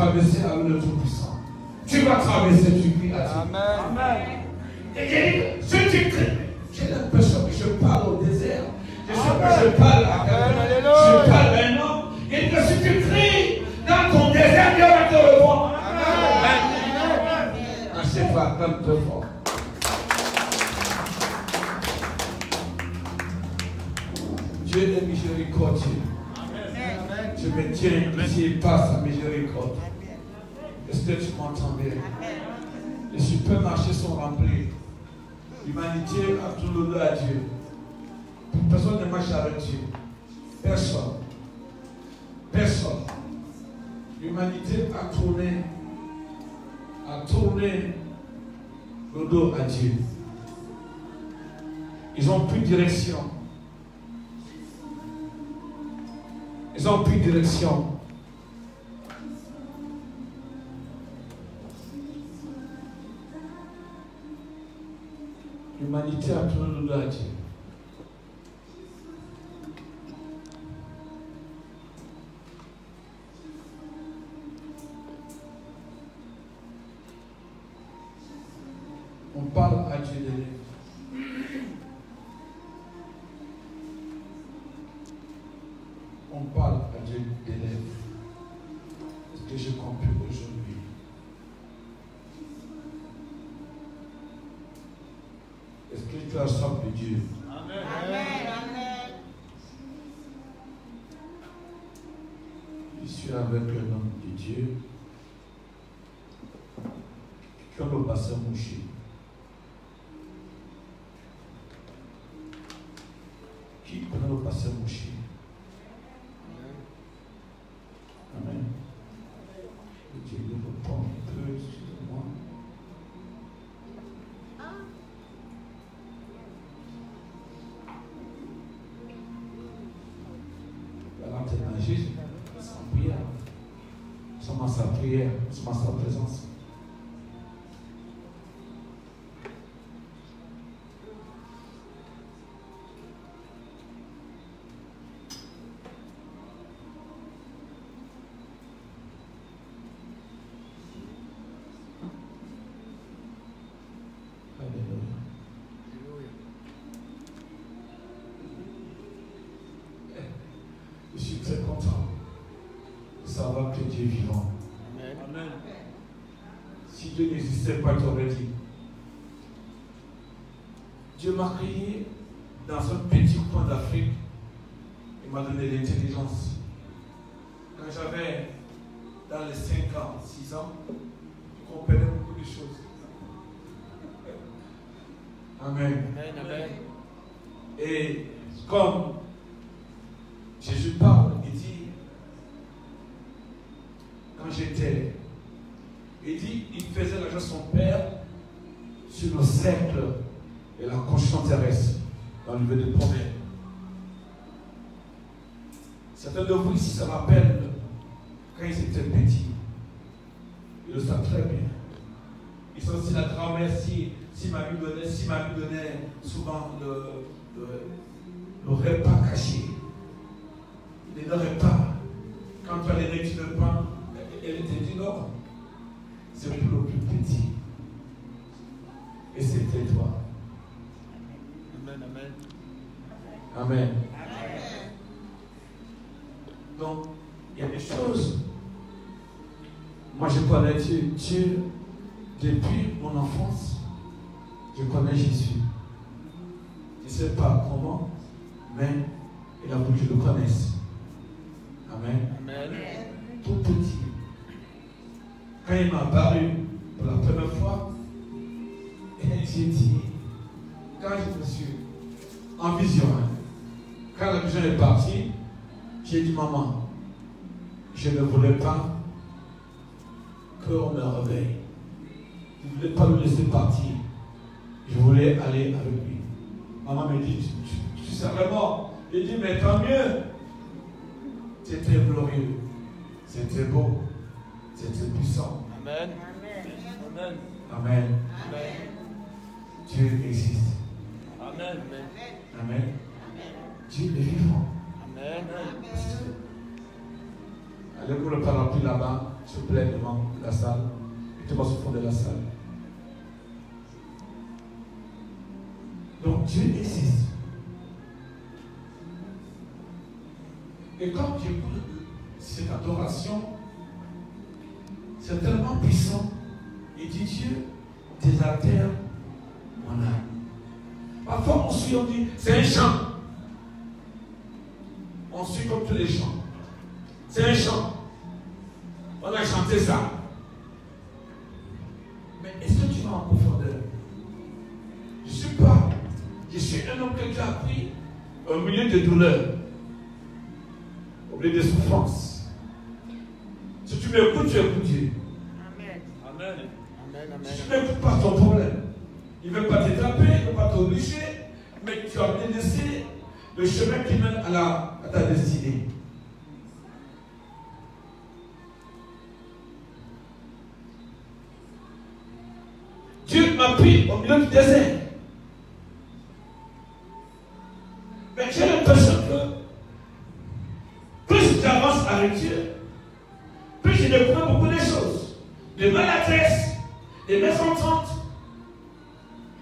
traverser avec le Tout-Puissant. Tu vas traverser, tu cries à Dieu. Amen. Et j'ai dit, si tu cries, j'ai l'impression que je parle au désert. Je parle à quelqu'un. Je parle à un homme. Et que si tu cries dans ton désert, Dieu va te répondre. Amen. Un chef à comme te fort. Dieu est miséricordieux. Je me tiens ici et passe à miséricorde. Est-ce que tu m'entends bien? Les supermarchés sont remplis. L'humanité a tout le dos à Dieu. Personne ne marche avec Dieu. Personne. Personne. L'humanité a tourné le dos à Dieu. Ils n'ont plus de direction. Ils n'ont plus de direction. L'humanité a tourné le dos à Dieu. On parle à Dieu de lui. On parle à Dieu d'élève. Est-ce que j'ai compris aujourd'hui? Est-ce que tu as soif de Dieu? Amen. Amen. Je suis avec un homme de Dieu qui a le bassin mouché. Qui prend le bassin mouché? Amen. Dieu le répond un peu, excusez-moi. La lanterne à Jésus, sans prière. Sans sa prière, sans sa présence. Je suis très content de savoir que Dieu est vivant. Amen. Si Dieu n'existait pas, tu aurais dit. Dieu m'a créé dans un petit coin d'Afrique. Il m'a donné l'intelligence. Quand j'avais dans les 5 ans, 6 ans, je comprenais beaucoup de choses. Amen. Amen. Et comme Jésus parle, il dit, quand j'étais, il dit, il faisait la joie de son Père sur le cercle et la conscience terrestre dans le lieu de problème. Certains de vous ici, ça m'appelle quand ils étaient petits. Ils le savent très bien. Ils sont aussi la grand-mère si mamie donnait souvent le repas caché. Il ne donnait pas. Quand tu allais avec le pain, elle était dit non. C'est pour le plus petit. Et c'était toi. Amen. Amen. Amen. Donc, il y a des choses. Moi, je connais Dieu depuis mon enfance. Je connais Jésus. Je ne sais pas comment, mais il a voulu que je le connaisse. Amen. Amen. Tout petit. Quand il m'a apparu pour la première fois, j'ai dit, quand je me suis en vision, quand la vision est partie, j'ai dit, maman, je ne voulais pas qu'on me réveille. Je ne voulais pas le laisser partir. Je voulais aller avec lui. Maman me dit, tu serais mort. J'ai dit, mais tant mieux. C'était glorieux. C'était beau. C'était puissant. Amen. Amen. Amen. Amen. Dieu existe. Amen. Amen. Dieu est vivant. Amen. Allez pour le parapluie là-bas. s'il vous plaît, devant la salle. Mettez-moi au fond de la salle. Donc Dieu existe. Et quand j'écoute cette adoration, c'est tellement puissant. Il dit Dieu désaltère mon âme. Parfois on suit, on dit c'est un chant. On suit comme tous les chants. C'est un chant. On a chanté ça. Mais est-ce que tu vas en profondeur? Je suis un homme que Dieu a pris au milieu de douleurs, au milieu de souffrances. Si tu m'écoutes, tu écoutes Dieu. Amen. Amen. Si tu n'écoutes pas ton problème, il ne veut pas t'étaper, il ne veut pas t'obliger, mais tu as délaissé le chemin qui mène à ta destinée. Dieu m'a pris au milieu du désert. Mais j'ai l'impression que plus j'avance avec Dieu, plus je découvre beaucoup de choses. Des maladresses, des mésententes,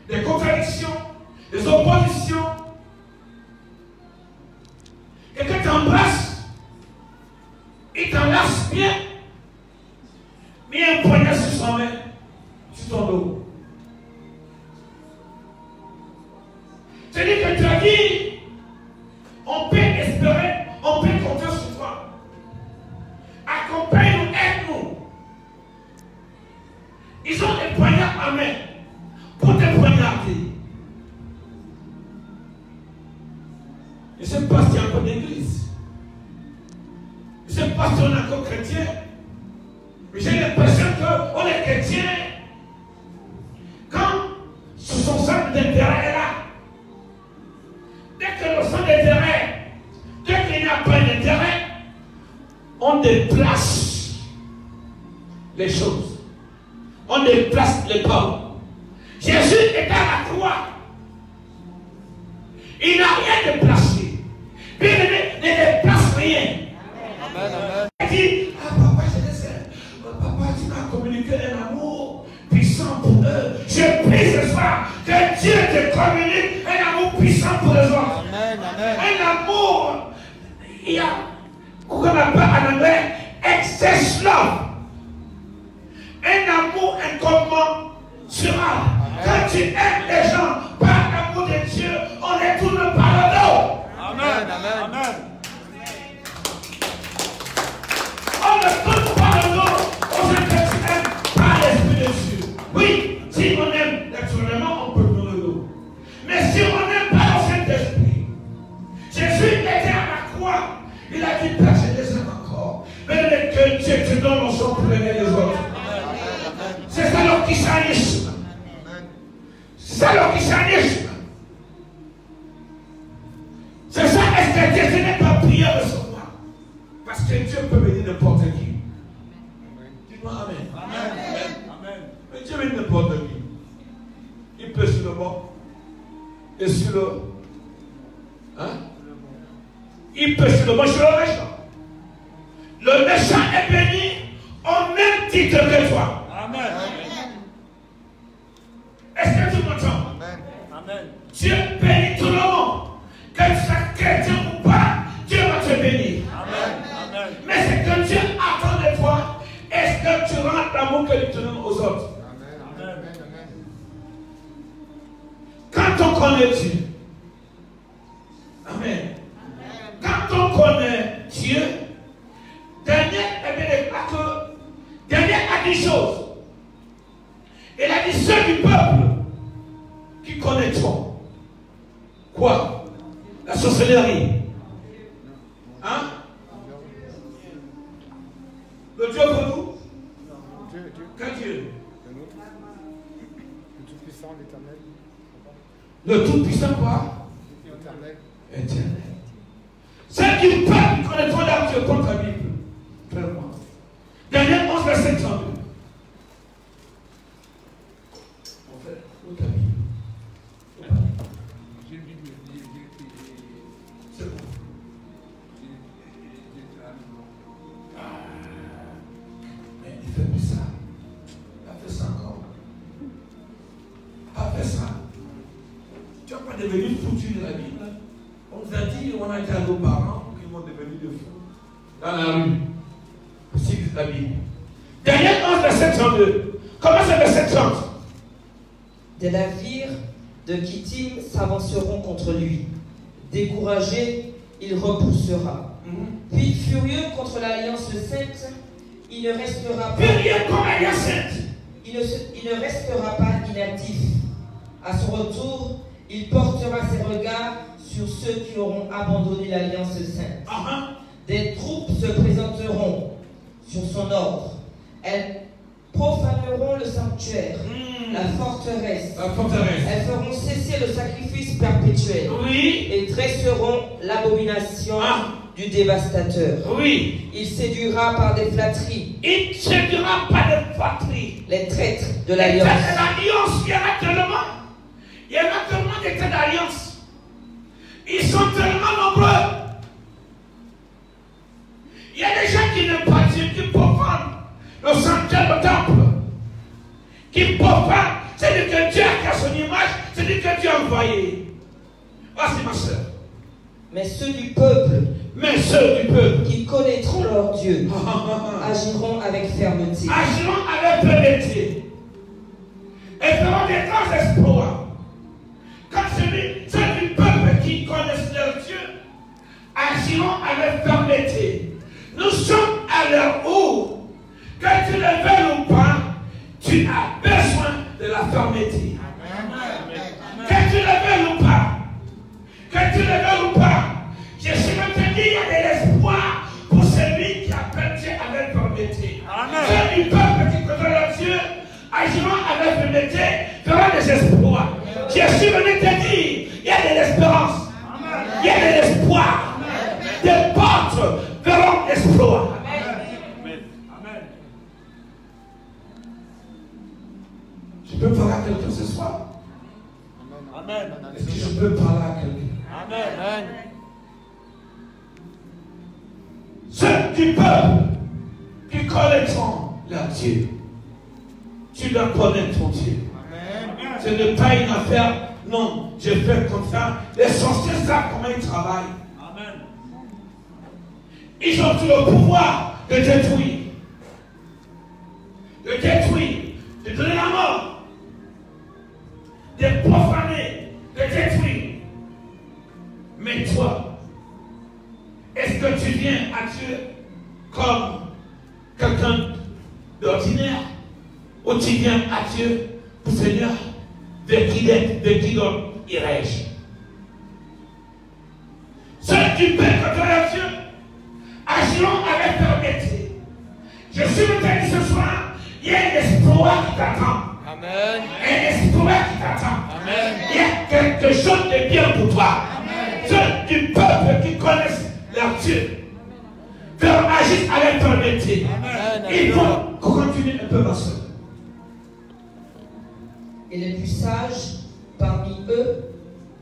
des contradictions, des oppositions. Quelqu'un t'embrasse, il t'enlace bien, mais un poignard sur son main, sur ton dos. C'est-à-dire que tu as dit, on peut espérer, on peut compter sur toi. Accompagne-nous, aide-nous. Ils ont des poignards à main pour te poignarder. Je ne sais pas s'il y a encore d'église. Je ne sais pas si on est encore chrétien. Mais j'ai l'impression qu'on est chrétien quand son centre d'intérêt est là. Dès que le centre d'intérêt, dès qu'il n'y a pas d'intérêt, on déplace les choses. On déplace les paroles. Jésus est à la croix. Il n'a rien déplacé. Bien ne déplace rien. Amen. Il dit, ah papa, papa, tu m'as communiqué un amour puissant pour eux. Je prie ce soir que Dieu te communique un amour puissant pour les autres. Amen. Un amour, il y a, qu'on appelle en anglais, excess love. Un amour incommensurable. Quand tu aimes les gens par l'amour de Dieu, on les tourne par le dos. Amen. On ne tourne pas le dos aux gens que tu aimes par l'Esprit de Dieu. Oui, si on aime naturellement, on peut tourner le dos. Mais si on n'aime pas le Saint-Esprit, Jésus était à la croix. Il a dit, Père, je les aime encore. Mais que Dieu te donne le sang pour aimer les autres. C'est ça le christianisme. C'est ça le christianisme. C'est ça, est-ce que Dieu, ce n'est pas prière de son moi. Parce que Dieu peut bénir n'importe qui. Dis-moi Amen. Mais Dieu bénit n'importe qui. Il peut sur le bon et sur le. Hein? Il peut sur le bon, sur le méchant. Le méchant est béni au même titre que toi. Amen. Est-ce que tu m'entends? Amen. Dieu bénit tout le monde. Que tu sois chrétien ou pas, Dieu va te bénir. Amen. Mais c'est que Dieu attend de toi. Est-ce que tu rends l'amour que tu donnes aux autres? Amen. Quand on connaît Dieu, Amen. Quand on connaît Dieu, Daniel a dit chose. Il a dit ceux du peuple qui connaîtront. Quoi? La sorcellerie. Hein? Le Dieu pour nous? Quel Dieu? Le Tout-Puissant, l'Éternel. Le Tout-Puissant quoi? L'Éternel. Éternel. Ceux du peuple qui connaîtront la Dieu contre la Bible. Frère-moi. Daniel 11, verset 32. On fait ta Bible. C'est bon. est devenu foutu de la Bible. On nous a dit, on a été à nos parents pour qu'ils vont devenir de fous dans la rue. C'est la Bible. Daniel 11, verset 32. Comment c'est verset 30? Des navires de Kittim s'avanceront contre lui. Découragé, il repoussera. Puis furieux contre l'alliance sainte, il ne restera pas. Furieux contre l'alliance sainte. Il ne restera pas inactif. À son retour, il portera ses regards sur ceux qui auront abandonné l'alliance sainte. Des troupes se présenteront sur son ordre. Elles profaneront le sanctuaire, la forteresse. Elles feront cesser le sacrifice perpétuel. Oui. Et dresseront l'abomination du dévastateur. Oui. Il séduira par des flatteries. Il séduira par des flatteries. Les traîtres de l'alliance. L'alliance, il y en a tellement. Il y en a tellement de traîtres d'alliance. Ils sont tellement nombreux. Il y a des gens qui ne pratiquent, qui profanent le sanctuaire, le temple. Qui profanent. C'est du que Dieu a son image, c'est du que Dieu a envoyé. Voici ma soeur. Mais ceux du peuple. Qui connaîtront leur Dieu agiront avec fermeté. Agiront avec fermeté. Et feront des grands exploits. Quand ceux du peuple qui connaissent leur Dieu agiront avec fermeté. Nous sommes à l'heure où, que tu le veuilles ou pas, tu as besoin de la fermeté. Que tu le veuilles ou pas, que tu le veuilles ou pas, je suis même te dire, il y a de l'espoir pour celui qui appelle Dieu avec fermeté. Ceux du peuple qui connaît leur Dieu agiront avec fermeté, feront des espoirs. Je suis venu te dire, il y a de l'espérance, il y a de l'espoir. Des portes verront l'exploit. Amen. Je peux parler à quelqu'un ce soir? Amen. Est-ce que je peux parler à quelqu'un? Amen. Ceux du peuple qui connaîtront leur Dieu. Tu dois connaître ton Dieu. Amen. Ce n'est pas une affaire, non, je fais comme ça. Les sorciers savent comment ils travaillent. Amen. Ils ont tout le pouvoir de détruire. De donner la mort. De profaner, de détruire. Mais toi, est-ce que tu viens à Dieu comme quelqu'un d'ordinaire ou tu viens à Dieu pour Seigneur, de qui donc irais-je? Ceux qui paient contre leur Dieu agiront avec fermeté. Je suis venu ce soir, il y a un espoir qui t'attend. Amen. Un espoir qui t'attend. Amen. Il y a quelque chose de bien pour toi. Ceux du peuple qui connaissent leur Dieu leur agissent avec fermeté. Il faut continuer un peu ma soeur. Et les plus sages parmi eux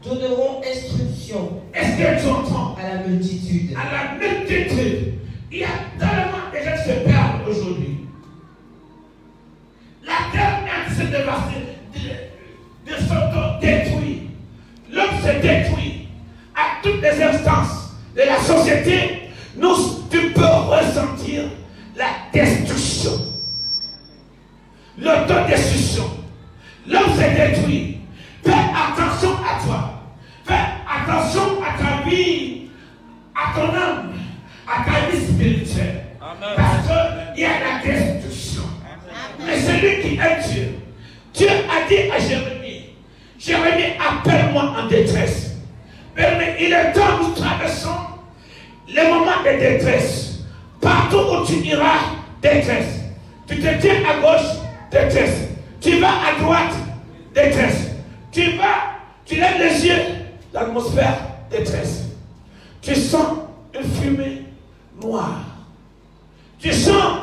donneront instruction. Est-ce que tu entends? À la multitude. À la multitude. Il y a tellement de gens qui se perdent aujourd'hui. La terre est se dévaster, de s'auto-détruire. L'homme se détruit à toutes les instances de la société. Tu peux ressentir la destruction, l'autodestruction. L'homme se détruit. Fais attention à toi. Fais attention à ta vie, à ton âme, à ta vie spirituelle. Amen. Parce qu'il y a la destruction. Mais celui qui est Dieu, Dieu a dit à Jérémie, Jérémie, appelle-moi en détresse. Mais il est temps où nous traversons les moments de détresse. Partout où tu iras, détresse. Tu te tiens à gauche, détresse. Tu vas à droite, détresse. Tu lèves les yeux, l'atmosphère, détresse. Tu sens une fumée noire. Tu sens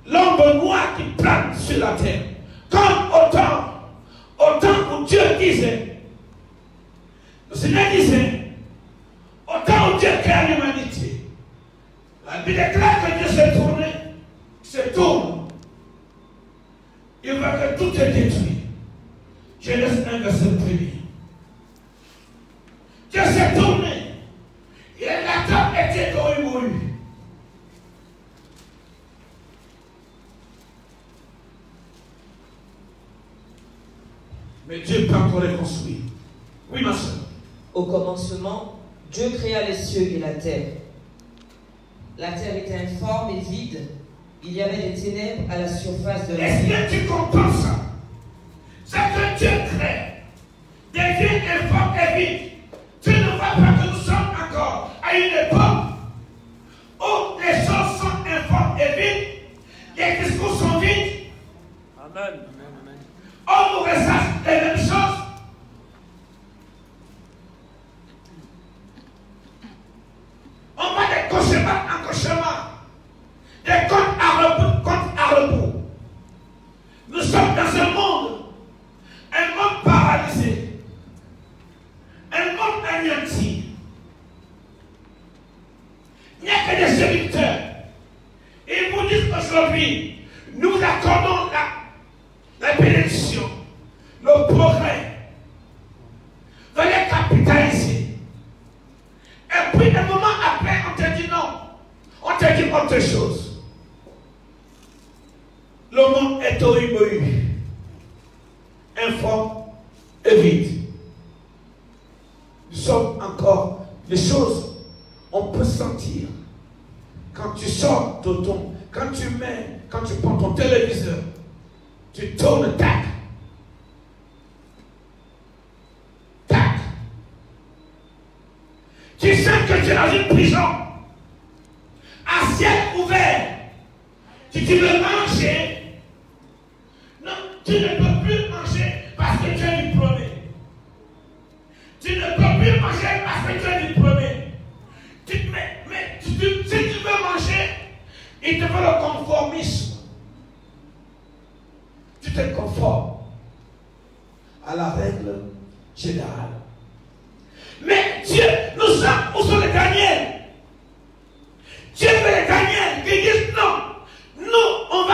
l'ombre noire qui plane sur la terre. Comme au temps où Dieu disait, le Seigneur disait, au temps où Dieu créa l'humanité, la Bible déclare que Dieu se tourne. Il voit que tout est détruit. Genèse 1, verset 1. Mais Dieu peut encore reconstruire. Oui, ma soeur. Au commencement, Dieu créa les cieux et la terre. La terre était informe et vide. Il y avait des ténèbres à la surface de la Est-ce terre. que tu comprends ça? C'est que Dieu crée des villes informes et vides. Tu ne vois pas que nous sommes encore à une époque où les choses sont informes et vides, les discours sont vides. Amen. On nous ressasse les mêmes choses. On va des cauchemars en cauchemar, des comptes à rebours. Nous sommes dans un monde paralysé, un monde anéanti. Il n'y a que des serviteurs. Ils vous disent qu'aujourd'hui, nous accordons la bénédiction, le progrès. Veuillez capitaliser. Et puis, un moment après, on te dit non. On te dit autre chose. Le monde est tohu-bohu, informe et vide. Nous sommes encore les choses. On peut sentir quand tu sors de ton, quand tu prends ton téléviseur, tu tournes tac. Tu sens que tu es dans une prison, à ciel ouvert. Si tu veux manger, non, tu ne peux plus manger parce que tu es diplômé. Tu ne peux plus manger parce que tu es diplômé. Mais si tu veux manger, il te faut le conformisme. Tu te conformes à la règle générale. Mais Dieu, nous sommes où sont les Daniel. Dieu veut les Daniel qui disent non. Nous, on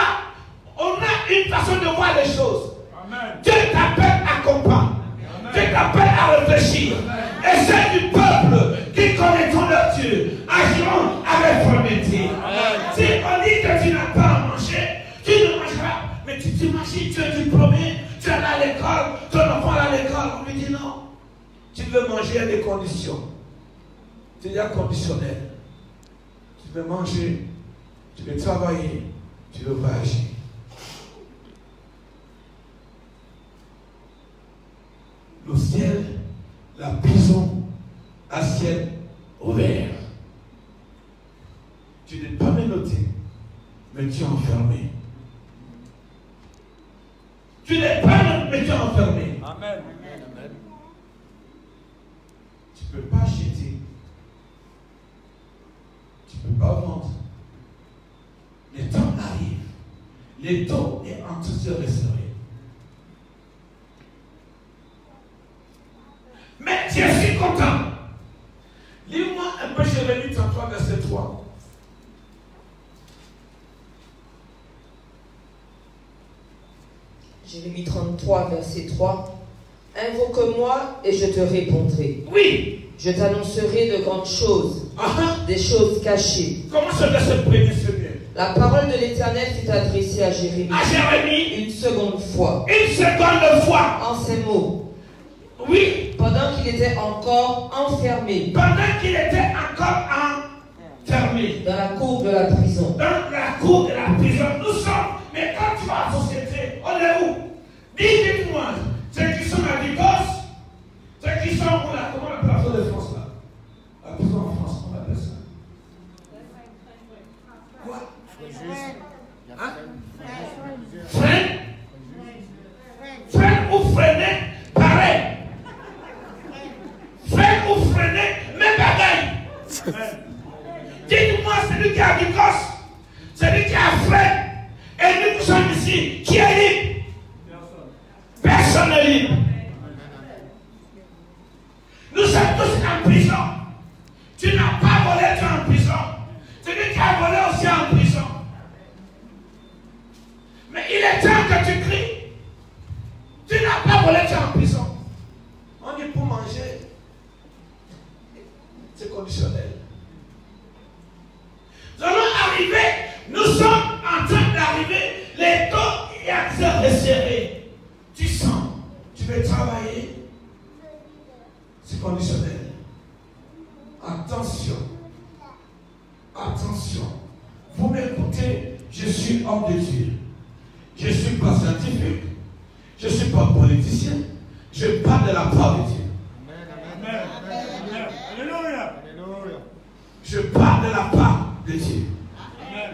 a une façon de voir les choses. Amen. Dieu t'appelle à comprendre. Amen. Dieu t'appelle à réfléchir. Amen. Et c'est du peuple qui connaîtront leur Dieu, agiront avec fermeté. Si on dit que tu n'as pas à manger, tu ne manges pas. Mais tu t'imagines, tu es diplômé, tu es à l'école, ton enfant est à l'école. On lui dit non. Tu veux manger à des conditions. C'est un conditionnel. Tu veux manger, tu veux travailler, tu veux agir. Le ciel, la prison à ciel ouvert. Tu n'es pas menotté, mais tu es enfermé. Tu n'es pas menotté, mais tu es enfermé. Amen. Tu ne peux pas acheter. Tu ne peux pas vendre. Le temps arrive. Le temps est en train de se restaurer. Mais je suis content. Lis-moi un peu Jérémie 33, verset 3. Jérémie 33, verset 3. Invoque-moi et je te répondrai. Oui. Je t'annoncerai de grandes choses, des choses cachées. Comment ce verset premier se met? La parole de l'Éternel fut adressée à Jérémie. À Jérémie. Une seconde fois. Une seconde fois. En ces mots. Oui. Pendant qu'il était encore enfermé. Pendant qu'il était encore enfermé. Dans la cour de la prison. Dans la cour de la prison. Nous sommes. Mais quand tu vas à la société, on est où? Dites-moi. Ceux qui sont à Bigos, ceux qui sont comment on appelle la prison de France là? La prison en France, on appelle ça. Quoi? Hein? Freine? Freine ou freiner? Pareil. Freine ou freiner? Même bagaille. Dites-moi, celui qui a Bigos, celui qui a freine, et nous sommes ici, qui est libre? Personne n'est libre. Nous sommes tous en prison. Tu n'as pas volé, tu es en prison. Celui qui a volé aussi est en prison. Mais il est temps que tu cries. Tu n'as pas volé, tu es en prison. On dit pour manger, c'est conditionnel. Nous allons arriver, nous sommes en train d'arriver, les taux et accès resserrés. Tu sens, tu veux travailler. conditionnel. Attention. Attention. Vous m'écoutez, je suis homme de Dieu. Je ne suis pas scientifique. Je ne suis pas politicien. Je parle de la part de Dieu. Amen. Alléluia. Je parle de la part de Dieu. Amen.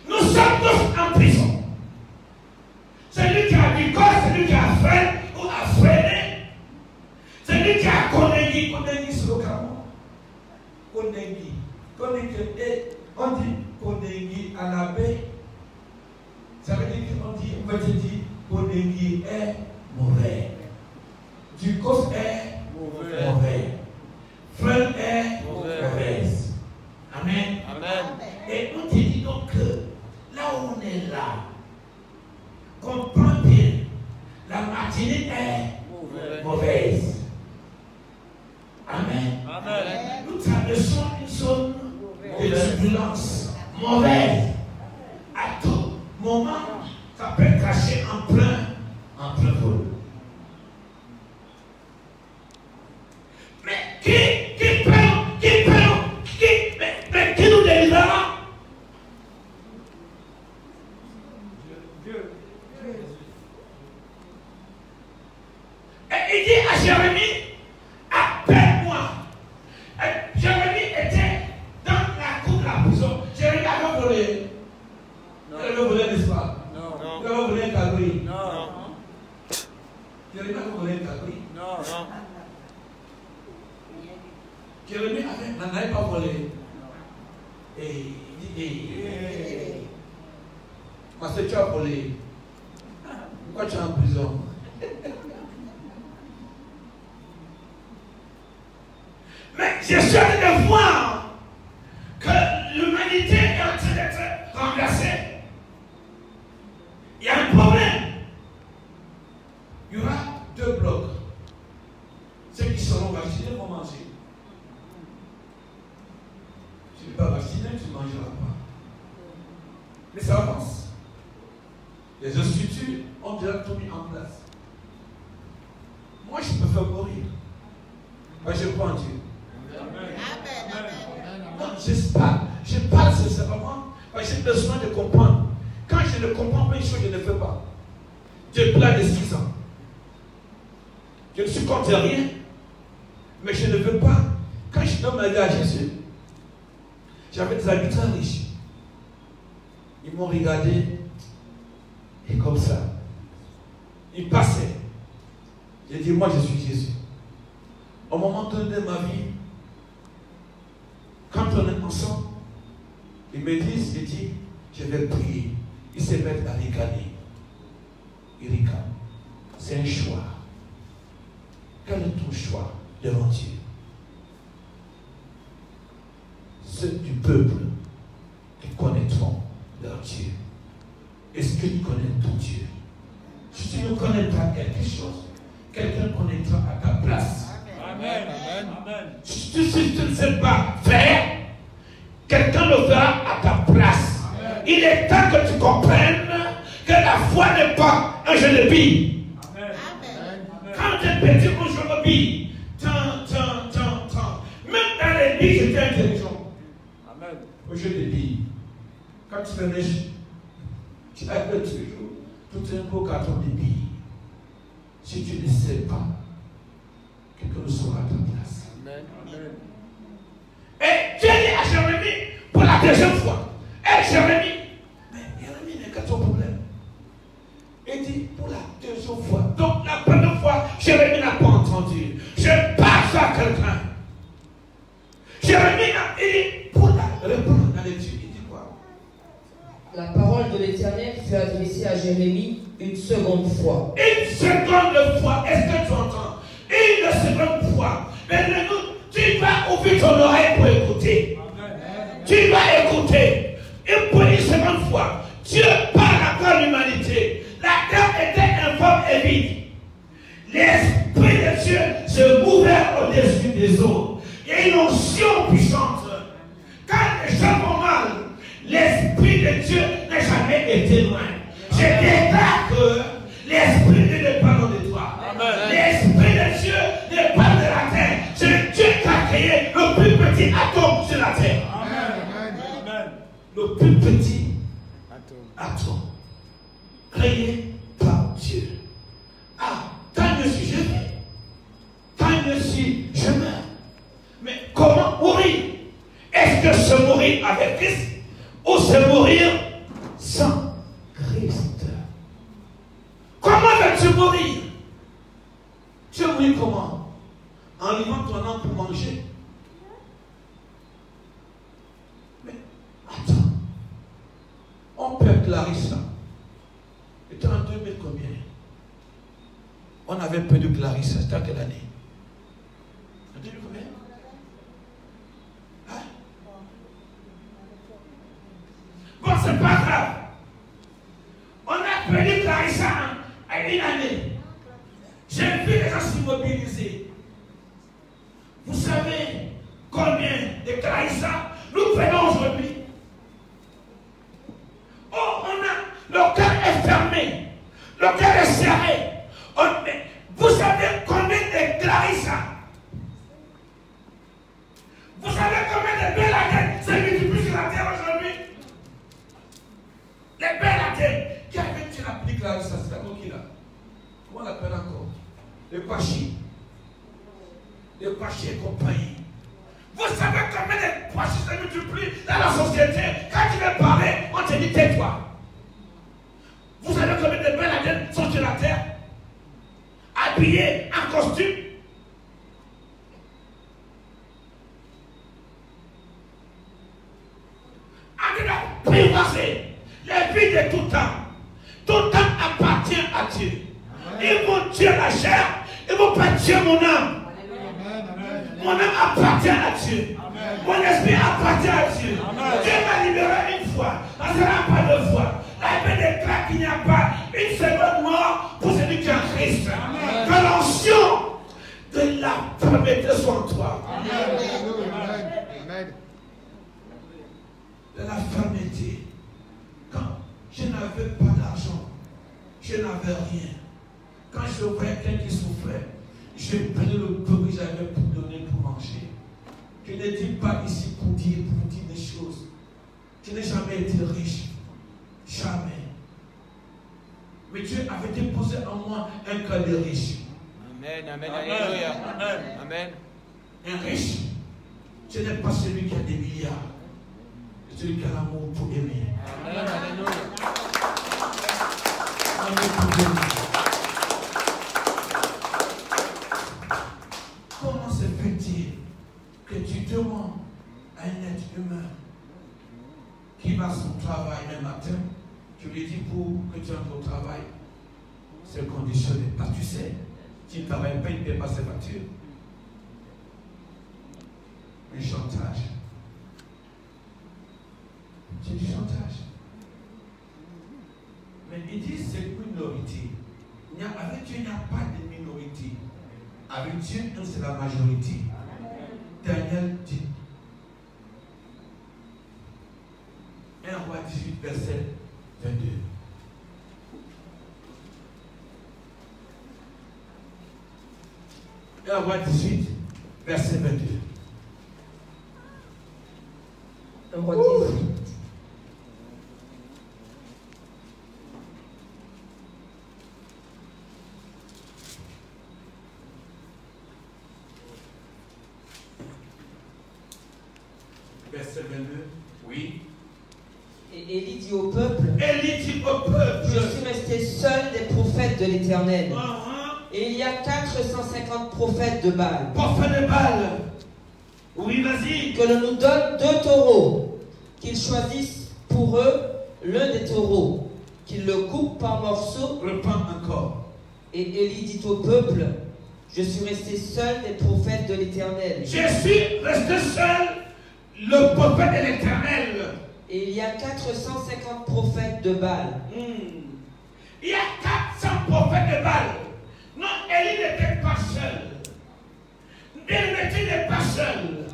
Nous sommes tous en prison. Celui qui a du corps, celui qui a fait ou a freiné. Celui qui a Konengi sur le camion. Konengi. On dit Konengi à la baie. Ça veut dire qu'on va te dire Konengi est mauvais. Du corps est mauvais. Frère est mauvaise. Amen. Amen. Et on te dit donc que là où on est là, comprends bien, la matinée est mauvaise. Amen. Amen. Nous traversons une zone de turbulence mauvaise. À tout moment, ça peut cracher en plein vol. Mais qui nous délivre? Dieu. Et il dit à Jérémie, appelle-moi. Jérémie était dans la cour de la prison. Jérémie avait volé. Il avait volé, n'est-ce pas? Non. Il avait volé un cabri. Non. Jérémie avait volé un cabri. Non. Jérémie n'avait pas volé. Et il dit, parce que tu as volé. Pourquoi tu es en prison? Mais je suis en train de voir que l'humanité est en train d'être renversée. Il y a un problème. Il y aura deux blocs. Ceux qui seront vaccinés vont manger. Si tu n'es pas vacciné, tu ne mangeras pas. Mais ça avance. Les instituts ont déjà tout mis en place. Moi, je préfère mourir. Moi, je crois en Dieu. Non, je parle sincèrement parce que j'ai besoin de comprendre. Quand je ne comprends pas une chose, je ne fais pas. Depuis l'âge de 6 ans. Je ne suis contre rien, mais je ne veux pas. Quand je donne ma vie à Jésus, j'avais des amis très riches. Ils m'ont regardé et comme ça, ils passaient. J'ai dit, moi je suis Jésus. Au moment donné de ma vie, quand on est ensemble, ils me disent, ils disent, je vais prier. Ils se mettent à ricaner. Ils ricanent. C'est un choix. Quel est ton choix devant Dieu? Ceux du peuple qui connaîtront leur Dieu. Est-ce que tu connais ton Dieu? Si tu ne connais pas quelque chose, quelqu'un connaîtra à ta place. Amen. Amen. Si tu ne sais pas faire, quelqu'un le fera à ta place. Amen. Il est temps que tu comprennes que la foi n'est pas un jeu de billes. Quand tu es petit, on joue au billes. Même dans les billes, j'étais intelligent. Amen. Au jeu de billes. Quand tu fais riche, tu as toujours tout un beau carton de billes. Si tu ne sais pas, quelqu'un sera à ta place. Amen. Et Dieu dit à Jérémie pour la deuxième fois. Et Jérémie, mais Jérémie n'est qu'à ton problème. Il dit pour la deuxième fois. Donc la première fois, Jérémie n'a pas entendu. Je passe à quelqu'un. Jérémie a dit pour la répondre dans l'étude. Il dit quoi? La parole de l'Éternel fut adressée à Jérémie une seconde fois. Une seconde fois. Est-ce que tu entends? Une seconde fois. Maintenant, tu vas ouvrir ton oreille pour écouter. Tu vas écouter. Et pour une seconde fois, Dieu parle encore à l'humanité. La terre était informe et vide. L'Esprit de Dieu se mouvait au-dessus des eaux. Il y a une onction puissante. Quand les gens vont mal, l'Esprit de Dieu n'a jamais été loin. Je déclare que l'Esprit de Dieu n'est pas loin de toi. Amen. plus petit atome créé par Dieu. Ah, tant mieux si je vis, tant mieux si je meurs. Mais comment mourir? Est-ce que se mourir avec Christ ou se mourir sans Christ? Comment vas-tu mourir? Tu veux mourir comment? En livrant ton âme pour manger? Mais attends, on perd Clarissa. C'était en 2000 combien? On avait perdu Clarissa, c'était en quelle année? En 2000 combien? Hein? Bon, c'est pas grave. On a perdu Clarissa à une année. J'ai vu les gens s'immobiliser. Vous savez combien de Clarissa nous prenons aujourd'hui? Oh, le cœur est fermé, le cœur est serré. Vous savez combien de Clarissa? Vous savez combien de Bella se multiplient sur la terre aujourd'hui? Les Bella qui avait tué la petite Clarissa, c'est la qui là? Comment on l'appelle encore? Le Pachi. Le Pachi et compagnie. Vous savez combien de Pachis se multiplient dans la société? Quand tu veux parler, on te dit tais-toi. Vous savez combien de Bella sont sur la terre? Habillés en costume. Privacer les vies de tout temps. Tout temps appartient à Dieu. Ils vont tuer la chair, ils ne vont pas tuer mon âme. Mon âme appartient à Dieu. Mon esprit appartient à Dieu. Dieu m'a libéré une fois, ça ne sera pas deux fois. La Bible déclare qu'il n'y a pas une seconde mort pour celui qui est en Christ. Que l'onction de la fermeté soit en toi. Amen. De la fermeté. Quand je n'avais pas d'argent, je n'avais rien. Quand je voyais quelqu'un qui souffrait, je prenais le peu que j'avais pour donner pour manger. Je ne dis pas ici pour dire des choses. Je n'ai jamais été riche. Jamais. Mais Dieu avait déposé en moi un cœur de riche. Amen, amen, alléluia. Amen. Un riche, ce n'est pas celui qui a des milliards. C'est celui qui a l'amour pour aimer. Amen, alléluia. Amour pour aimer. Comment se fait-il que tu demandes à un être humain qui va à son travail le matin, tu lui dis pour que tu entres au travail, c'est conditionné. Parce que tu sais, tu ne travailles pas, il ne paie pas ses factures. Un chantage. C'est du chantage. Mais il dit c'est une minorité. Avec Dieu, il n'y a pas de minorité. Avec Dieu, c'est la majorité. Daniel dit 1 Roi 18, verset 22. Un Roi 18, verset 22. 1 Roi 18. Verset 22, oui. Et Élie dit au peuple, Élie dit au peuple, je suis resté seul des prophètes de l'Éternel. Uh-huh. Et il y a 450 prophètes de Baal. Prophète de Baal. Oui, vas-y. Que l'on nous donne 2 taureaux, qu'ils choisissent pour eux l'un des taureaux, qu'ils le coupent par morceaux. Reprends encore. Et Élie dit au peuple, je suis resté seul des prophètes de l'Éternel. Je suis resté seul, le prophète de l'Éternel. Et il y a 450 prophètes de Baal. Il y a 400 prophètes de Baal. Non, Élie n'était pas seul. Il n'était pas seul.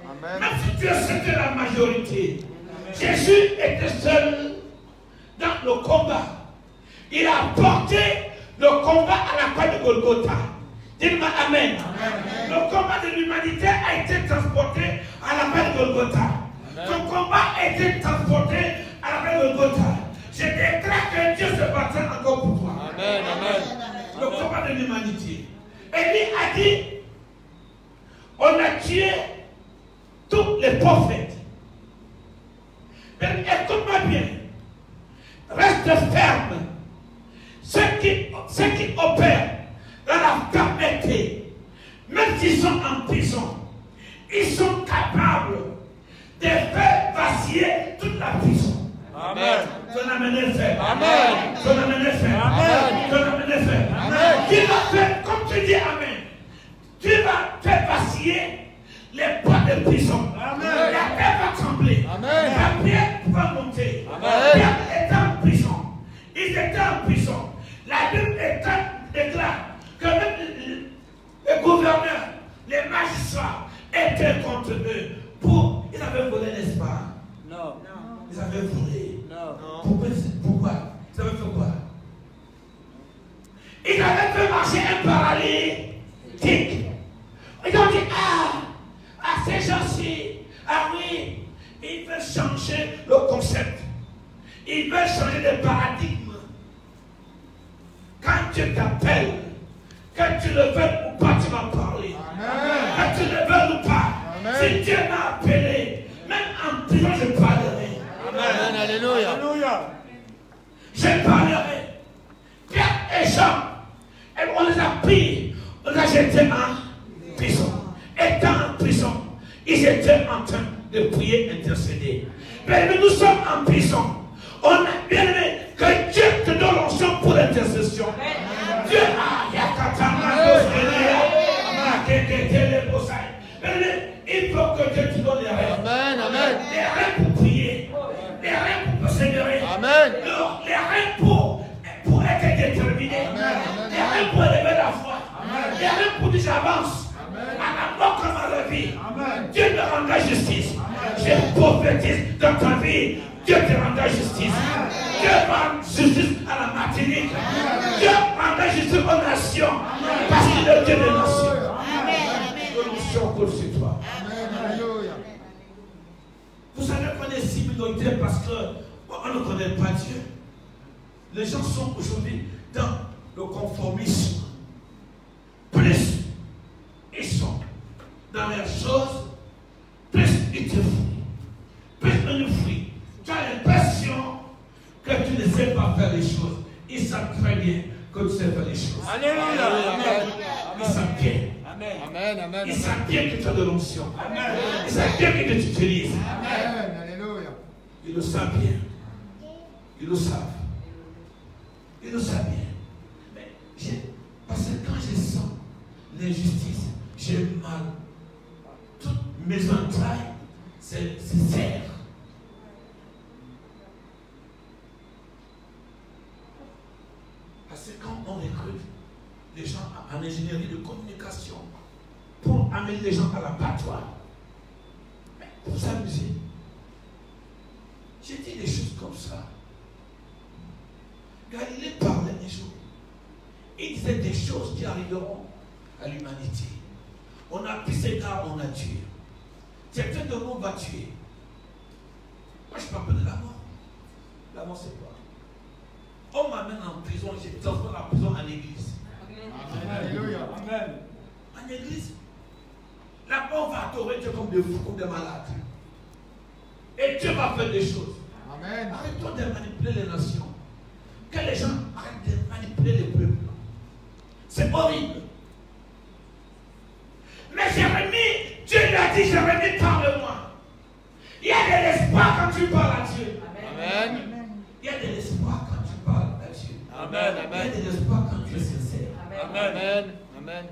Amen. Même si Dieu c'était la majorité. Jésus était seul dans le combat. Il a porté le combat à la croix de Golgotha. Dites-moi Amen. Amen. Le combat de l'humanité a été transporté à la croix de Golgotha. Ton combat a été transporté avec le Golgotha. Je déclare que Dieu se battra encore pour toi. Amen. Amen. Le combat de l'humanité. Élie a dit, on a tué tous les prophètes. Mais écoute-moi bien. Reste ferme. Ceux qui opèrent dans la fermeté, même s'ils sont en prison, ils sont capables de faire vaciller toute la prison. Amen. Ton amener faire. Amen. Ton amener faire. Amen. Ton amener faire. Amen. Tu vas faire, comme tu dis Amen, tu vas faire vaciller les portes de prison. Amen. La terre va trembler. Amen. La pierre va monter. Amen. Pierre était en prison. Ils étaient en prison. La Bible déclare que même le gouverneur, les magistrats étaient contre eux. Ils avaient volé, n'est-ce pas? Non. Ils avaient volé. Non. Pourquoi? Ils avaient fait quoi? Ils avaient fait marcher un paralytique. Ils ont dit, ces gens-ci, oui, ils veulent changer le concept. Ils veulent changer de paradigme. Quand Dieu t'appelle, que tu le veuilles ou pas, tu vas parler. Amen. Que tu le veuilles ou pas. Amen. Si Dieu m'a appelé, même en prison, je parlerai. Amen. Alléluia. Alléluia. Je parlerai. Pierre et Jean, on les a pris, on les a jetés en prison. Étant en prison, ils étaient en train de prier, intercéder. Mais nous sommes en prison. On a bien aimé que Dieu te donne l'onction pour l'intercession. Dieu a il faut que Dieu te donne les rêves. Amen. Amen. Les rêves pour prier. Les rêves pour persévérer. Amen. Les rêves pour être déterminé. Amen. Les rêves pour élever la foi. Les rêves pour dire j'avance. À la mort comme à la vie. Dieu me rendra justice. Je prophétise dans ta vie. Dieu te rendra justice. Dieu rend justice à la Martinique. Dieu rendra justice aux nations. Parce qu'il est Dieu des nations. L'onction coule sur toi. Vous savez qu'on est si minoritaire parce qu'on ne connaît pas Dieu. Les gens sont aujourd'hui dans le conformisme. Plus ils sont dans les choses, plus ils te fuient. Plus ils nous fuient. Tu as l'impression que tu ne sais pas faire les choses. Ils savent très bien que tu sais faire les choses. Alléluia. Amen. Ils savent bien. Amen. Amen. Amen. Ils savent bien que tu as de l'onction. Ils savent bien que tu t'utilises. Amen. Alléluia. Ils le savent bien. Ils le savent. Ils le savent bien. Mais parce que quand je sens l'injustice, j'ai mal. Toutes mes entrailles, c'est serre. Parce que quand on recrute les gens en ingénierie de communication pour amener les gens à l'abattoir, mais pour s'amuser, j'ai dit des choses comme ça. Galilée parlait un jour. Il disait des choses qui arriveront à l'humanité. On a pris ces gars, on a tué. Certains de nous va tuer. Moi, je ne parle pas de la mort. La mort, c'est quoi? On m'amène en prison, je transforme la prison en église. Alléluia. Amen. En église, là-bas, on va adorer Dieu comme des fous, comme des malades. Et Dieu va faire des choses. Amen. Arrêtons de manipuler les nations. Que les gens arrêtent de manipuler les peuples. C'est horrible. Mais Jérémie, Dieu lui a dit, Jérémie, parle-moi. Il y a de l'espoir quand tu parles à Dieu. Amen. Il y a de l'espoir quand tu parles à Dieu. Amen. Il y a de l'espoir quand tu es sincère. Amen. Amen. Amen.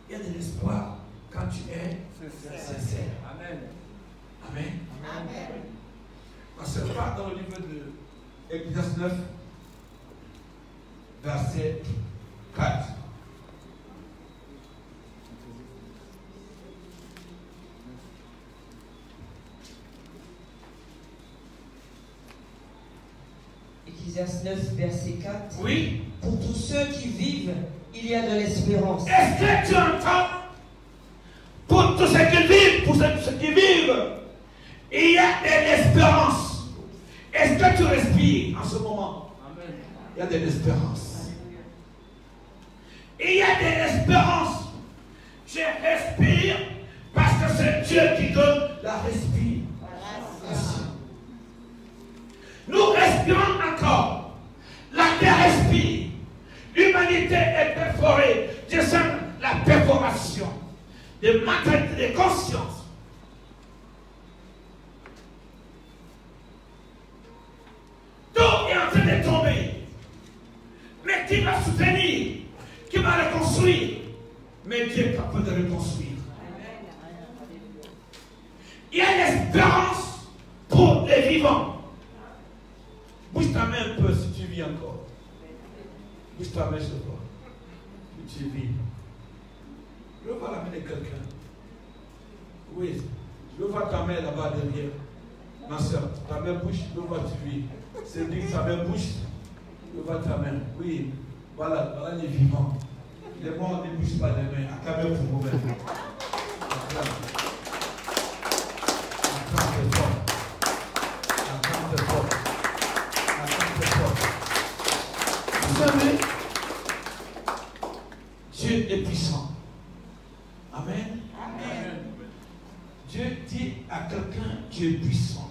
Il y a de l'espoir quand tu es sincère. Amen. Amen. On se part dans le livre de Exode 9, verset 4. Ecclésiaste 9, verset 4. Oui. Pour tous ceux qui vivent, il y a de l'espérance. Est-ce que tu entends? Pour tous ceux qui vivent, pour ceux qui vivent, il y l'espérance. Est-ce que tu respires en ce moment? Amen. Il y a de l'espérance. Il y a de l'espérance. Je respire parce que c'est Dieu qui donne la respiration. Nous respirons encore. La terre respire. L'humanité est perforée. Je sens la perforation de mentalité, de conscience. Tout est en train de tomber. Mais qui va soutenir? Qui va reconstruire? Mais Dieu est capable de reconstruire. Il y a l'espérance pour les vivants. Bouge ta main un peu si tu vis encore. Bouge ta main sur toi. Si tu vis. Je veux voir la main de quelqu'un. Oui. Je veux voir ta main là-bas derrière. Ma soeur, ta main bouge. Je veux voir tu vis. C'est dit que ta main bouge. Je veux voir ta main. Oui. Voilà les vivants. Les morts ne bougent pas les mains. Acclamez pour vous-même. Acclamez fort. Acclamez fort. Acclamez fort. Vous savez, Dieu est puissant. Amen. Amen. Dieu dit à quelqu'un qui est puissant.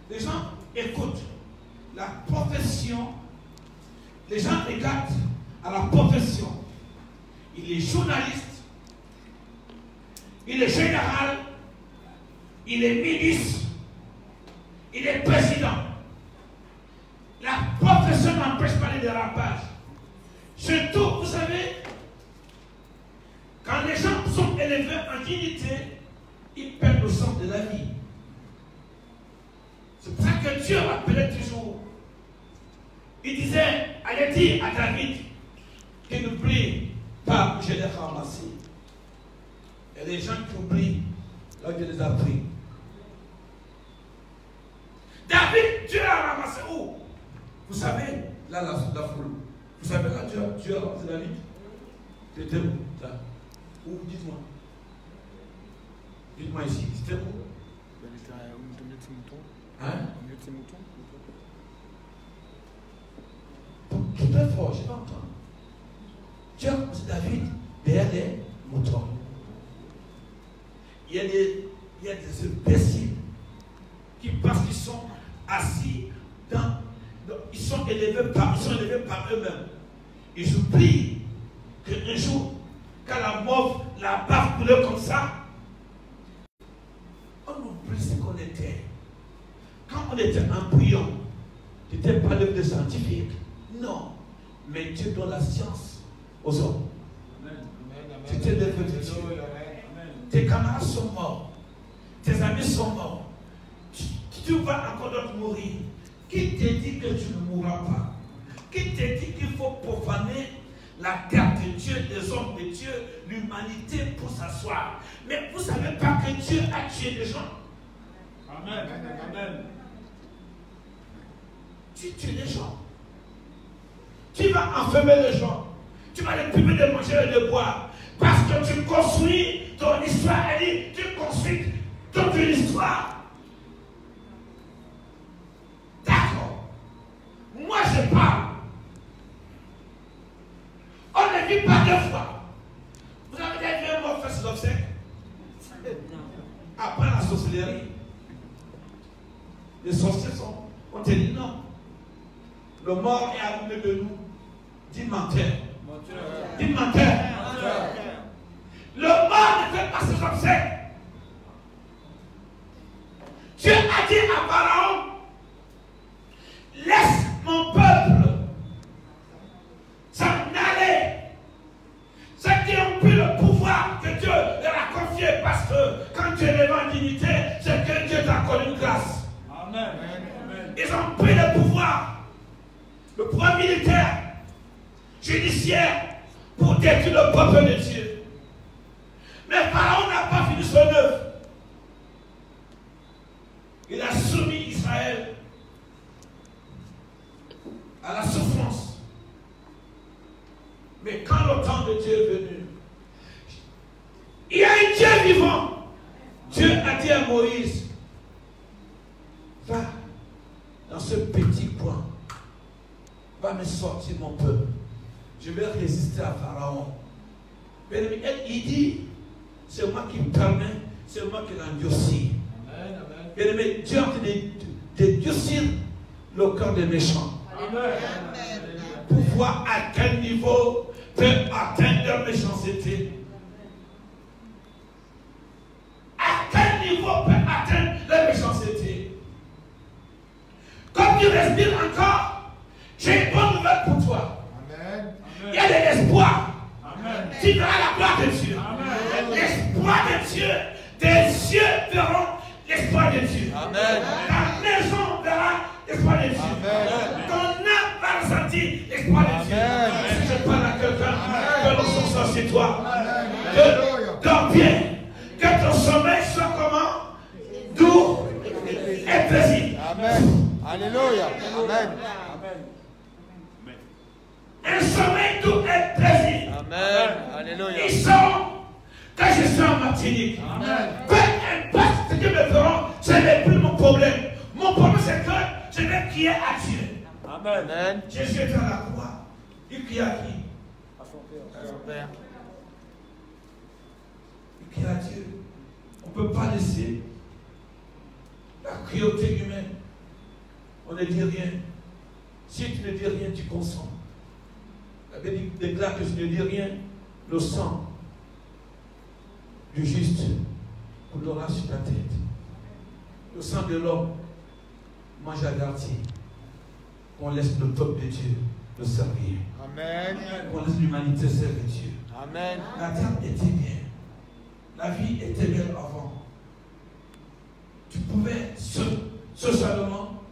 Les gens écoutent la profession. Les gens regardent à la profession. Il est journaliste, il est général, il est ministre, il est président. La profession n'empêche pas les dérapages. Surtout, vous savez, quand les gens sont élevés en dignité, ils perdent le sens de la vie. C'est pour ça que Dieu rappelait toujours. Il disait, allez dire à David qu'il n'oublie pas que je l'ai ramassé. Et les gens qui oublient, là Dieu les a pris. David, Dieu l'a ramassé où? Vous savez, là, la foule. Vous savez, là, Dieu a ramassé David. C'était où? Là. Où? Dites-moi. Dites-moi ici. C'était où? Il était au milieu de ses moutons. Hein? Au milieu de ses moutons. Tout est fort, je l'entends. Dieu a ramassé David derrière les moutons. Il y a des imbéciles qui pensent qu'ils sont assis ils sont élevés par eux-mêmes. Ils oublient qu'un jour, quand la bave coulait comme ça, on oublie ce qu'on était. Quand on était embryon, tu n'étais pas l'œuvre de scientifique. Non. Mais Dieu donne la science aux hommes. Tu étais l'œuvre de Dieu. Tes camarades sont morts. Tes amis sont morts. Tu vas encore d'autres mourir. Qui te dit que tu ne mourras pas? Qui te dit qu'il faut profaner la terre de Dieu, des hommes de Dieu, l'humanité pour s'asseoir? Mais vous ne savez pas que Dieu a tué des gens? Amen. Amen. Tu tues les gens. Tu vas enfermer les gens. Tu vas les priver de manger et de boire. Parce que tu construis ton histoire. Elle dit, tu construis toute une histoire. D'accord. Moi, je parle. On ne vit pas deux fois. Vous avez déjà vu un mort faire ses obsèques? Après la sorcellerie. Les sorciers ont dit non. Le mort est à côté de nous. Dis menteur. Dis menteur. Le mort ne fait pas ses obsèques. Dieu a dit à Pharaon, laisse mon peuple s'en aller. Ceux qui ont pris le pouvoir que Dieu leur a confié, parce que quand tu es levé en dignité, c'est que Dieu t'a accordé une grâce. Amen. Ils ont pris le pouvoir militaire, judiciaire, pour détruire le peuple de Dieu. Mais Pharaon n'a pas fini son œuvre. Il a soumis Israël à la souffrance. Mais quand le temps de Dieu est venu, il y a un Dieu vivant. Dieu a dit à Moïse, ce petit coin va me sortir mon peuple. Je vais résister à Pharaon. Mais il dit, c'est moi qui me permets, c'est moi qui l'endurcis. Mais Dieu a en train de durcir le cœur des méchants. Pour voir à quel niveau peut atteindre leur méchanceté. À quel niveau peut atteindre leur méchanceté. Comme tu respires encore, j'ai une bonne nouvelle pour toi. Amen. Il y a de l'espoir. Tu verras la gloire de Dieu. L'espoir de Dieu. Tes yeux verront l'espoir de Dieu. Amen. Ta maison verra l'espoir de Dieu. Amen. Ton âme va ressentir l'espoir de Dieu. Si je parle à quelqu'un, que l'on soit chez toi. Que dors bien. Que ton sommeil soit comment? Doux et paisible. Amen. Alléluia. Amen. Un sommeil doux et paisible. Amen. Alléluia. Ils sont quand je suis en Martinique. Amen. Peu importe ce que me feront, ce n'est plus mon problème. Mon problème, c'est que je vais crier à Dieu. Amen. Jésus est à la croix. Il crie à qui? À son Père. Il crie à Dieu. On ne peut pas laisser la cruauté humaine. On ne dit rien. Si tu ne dis rien, tu consens. La Bible déclare que si tu ne dis rien, le sang du juste coulera sur ta tête. Le sang de l'homme, moi j'avertis qu'on laisse le peuple de Dieu le servir. Amen. Qu'on laisse l'humanité servir Dieu. Amen. La terre était bien. La vie était belle avant. Tu pouvais, socialement,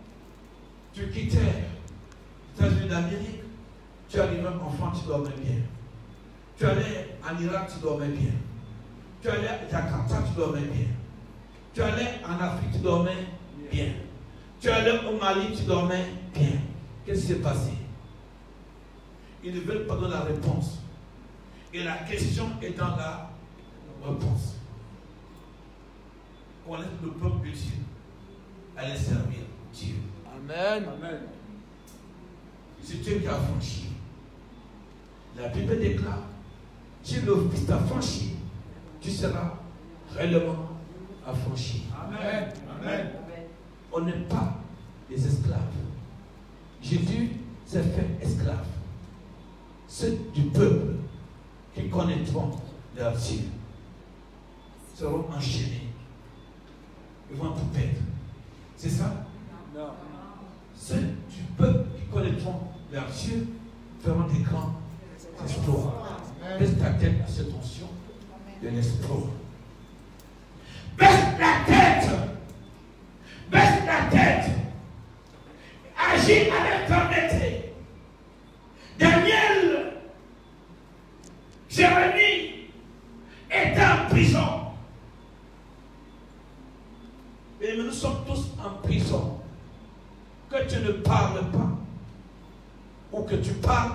tu quittais les États-Unis d'Amérique, tu arrivais en France, tu dormais bien. Tu allais en Irak, tu dormais bien. Tu allais à Jakarta, tu dormais bien. Tu allais en Afrique, tu dormais bien. Tu allais au Mali, tu dormais bien. Qu'est-ce qui s'est passé? Ils ne veulent pas donner la réponse. Et la question est dans la réponse. On laisse le peuple de Dieu aller servir Dieu. Amen. Amen. C'est Dieu qui a franchi. La Bible déclare, si le Fils t'a franchi, tu seras réellement affranchi. Amen. Amen. On n'est pas des esclaves. Jésus s'est fait esclave. Ceux du peuple qui connaîtront leur Dieu seront enchaînés. Ils vont tout perdre. C'est ça? Non. Ceux du peuple qui connaîtront leur Dieu feront des grands exploits. Baisse ta tête à cette onction de l'exploit. Baisse la tête. Baisse la tête. Agis avec fermeté. Daniel, Jérémie étaient en prison. Et nous sommes tous en prison. Que tu ne parles pas ou que tu parles,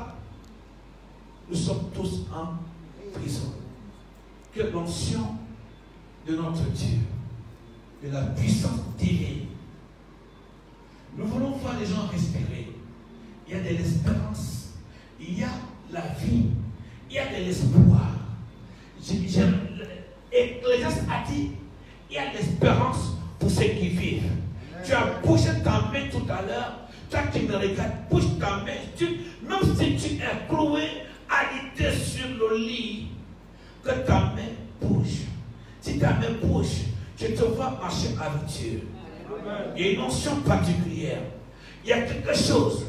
nous sommes tous en prison. Que l'onction de notre Dieu, de la puissance divine, nous voulons voir les gens respirer. Il y a de l'espérance, il y a la vie, il y a de l'espoir. Ecclésiaste a dit, il y a de l'espérance pour ceux qui vivent. Tu as bougé ta main tout à l'heure, toi qui me regardes, bouge ta main, même si tu es cloué à l'idée sur le lit, que ta main bouge. Si ta main bouge, tu te vois marcher avec Dieu. Il y a une onction particulière. Il y a quelque chose.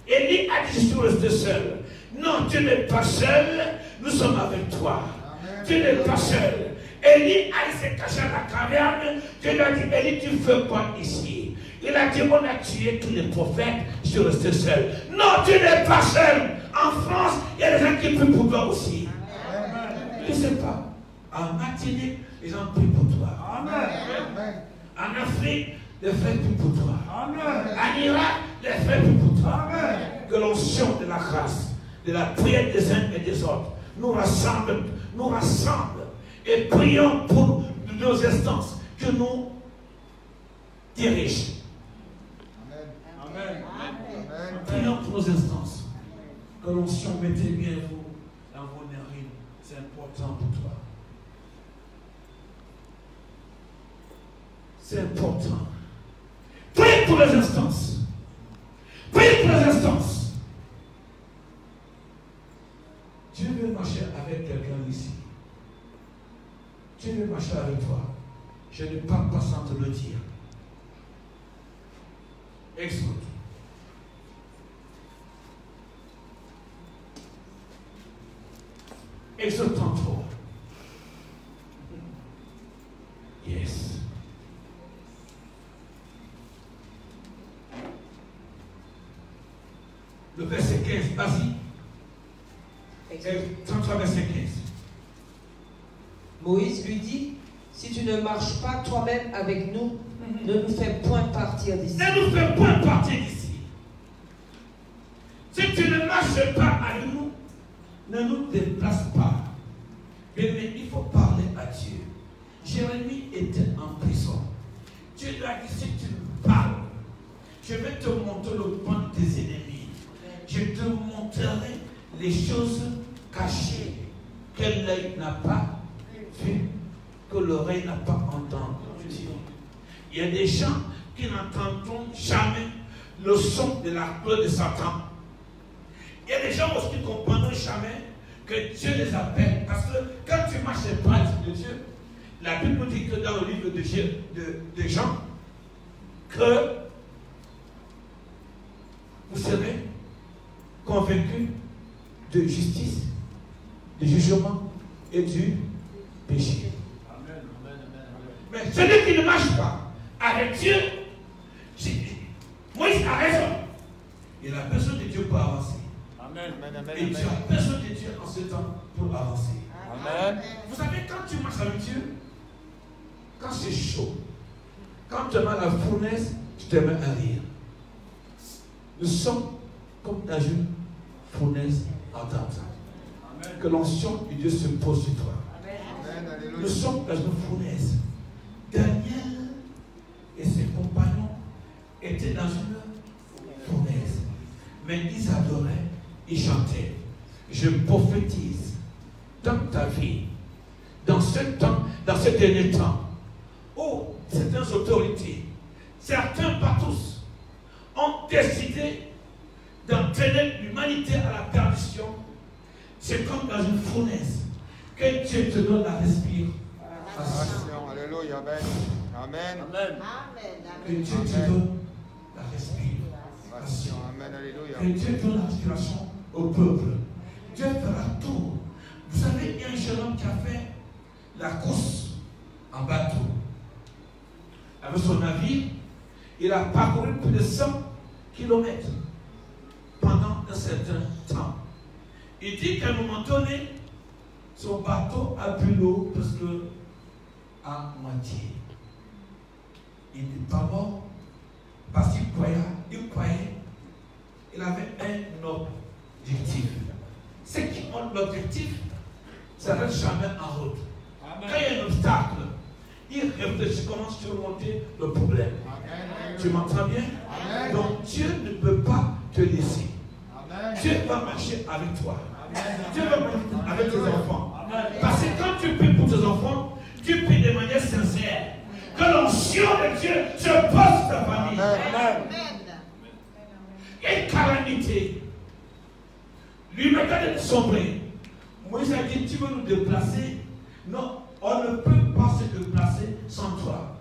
Élie a dit, je suis resté seul. Non, tu n'es pas seul, nous sommes avec toi. Tu n'es pas seul. Élie a s'est caché à la caverne. Dieu lui a dit, Élie, tu fais quoi ici? Il a dit, on a tué tous les prophètes, je suis resté seul. Non, tu n'es pas seul. En France, il y a des gens qui prient pour toi aussi. Je ne sais pas. En Martinique, les gens prient pour toi. Amen. En Afrique, les frères prient pour toi. Amen. En Irak, les frères prient pour toi. Amen. Que l'onction de la grâce, de la prière des uns et des autres, nous rassemble et prions pour nos instances que nous dirigent. nos instances. Que l'onction mettez bien vous dans vos narines. C'est important pour toi. C'est important. Priez pour les instances. Priez pour les instances. Dieu veut marcher avec quelqu'un ici. Dieu veut marcher avec toi. Je ne parle pas sans te le dire. Exode. Exode 33. Yes. Le verset 15, vas-y. 33, verset 15. Moïse lui dit, si tu ne marches pas toi-même avec nous, ne nous fais point partir d'ici. Ne nous fais point partir d'ici. Si tu ne marches pas avec nous, ne nous déplace pas. Mais il faut parler à Dieu. Jérémie était en prison. Dieu lui a dit, si tu me parles, je vais te montrer le point de tes ennemis. Je te montrerai les choses cachées que l'œil n'a pas vues, que l'oreille n'a pas entendues. Il y a des gens qui n'entendront jamais le son de la peur de Satan. Il y a des gens aussi qui ne comprendront jamais que Dieu les appelle. Parce que quand tu marches les pas de Dieu, la Bible dit que dans le livre de Jean, que vous serez convaincus de justice, de jugement et du péché. Amen. Mais celui qui ne marche pas avec Dieu, Moïse a raison. Il a besoin de Dieu pour avancer. Amen. Et tu as besoin de Dieu en ce temps pour avancer. Amen. Vous savez, quand tu marches avec Dieu, quand c'est chaud, quand tu as mal à la fournaise, tu te mets à rire. Nous sommes comme dans une fournaise ardente. Que l'onction de Dieu se pose sur toi. Nous sommes dans une fournaise. Daniel et ses compagnons étaient dans une fournaise. Mais ils adoraient, ils chantaient. Je prophétise dans ta vie, dans ce temps, dans ce dernier temps, où certaines autorités, certains pas tous, ont décidé d'entraîner l'humanité à la perdition. C'est comme dans une fournaise que Dieu te donne la respiration. Alléluia. Amen. Que Dieu te donne la respiration. Amen. Alléluia. Que Dieu donne la respiration au peuple. Dieu fera tout. Vous savez, il y a un jeune homme qui a fait la course en bateau. Avec son navire, il a parcouru plus de 100 kilomètres pendant un certain temps. Il dit qu'à un moment donné, son bateau a bu l'eau presque à moitié. Il n'est pas mort parce qu'il croyait, il avait un objectif. Ceux qui ont l'objectif, ça ne reste jamais en route. Amen. Quand il y a un obstacle, il réfléchit comment surmonter le problème. Amen. Tu m'entends bien? Amen. Donc Dieu ne peut pas te laisser. Amen. Dieu va marcher avec toi. Amen. Dieu va marcher avec tes enfants. Amen. Parce que quand tu pries pour tes enfants, tu pries de manière sincère. Que l'onction de Dieu se pose sur ta famille. Amen. Il y a une calamité. L'humanité est sombrée. Moïse a dit, tu veux nous déplacer? Non, on ne peut pas se déplacer sans toi.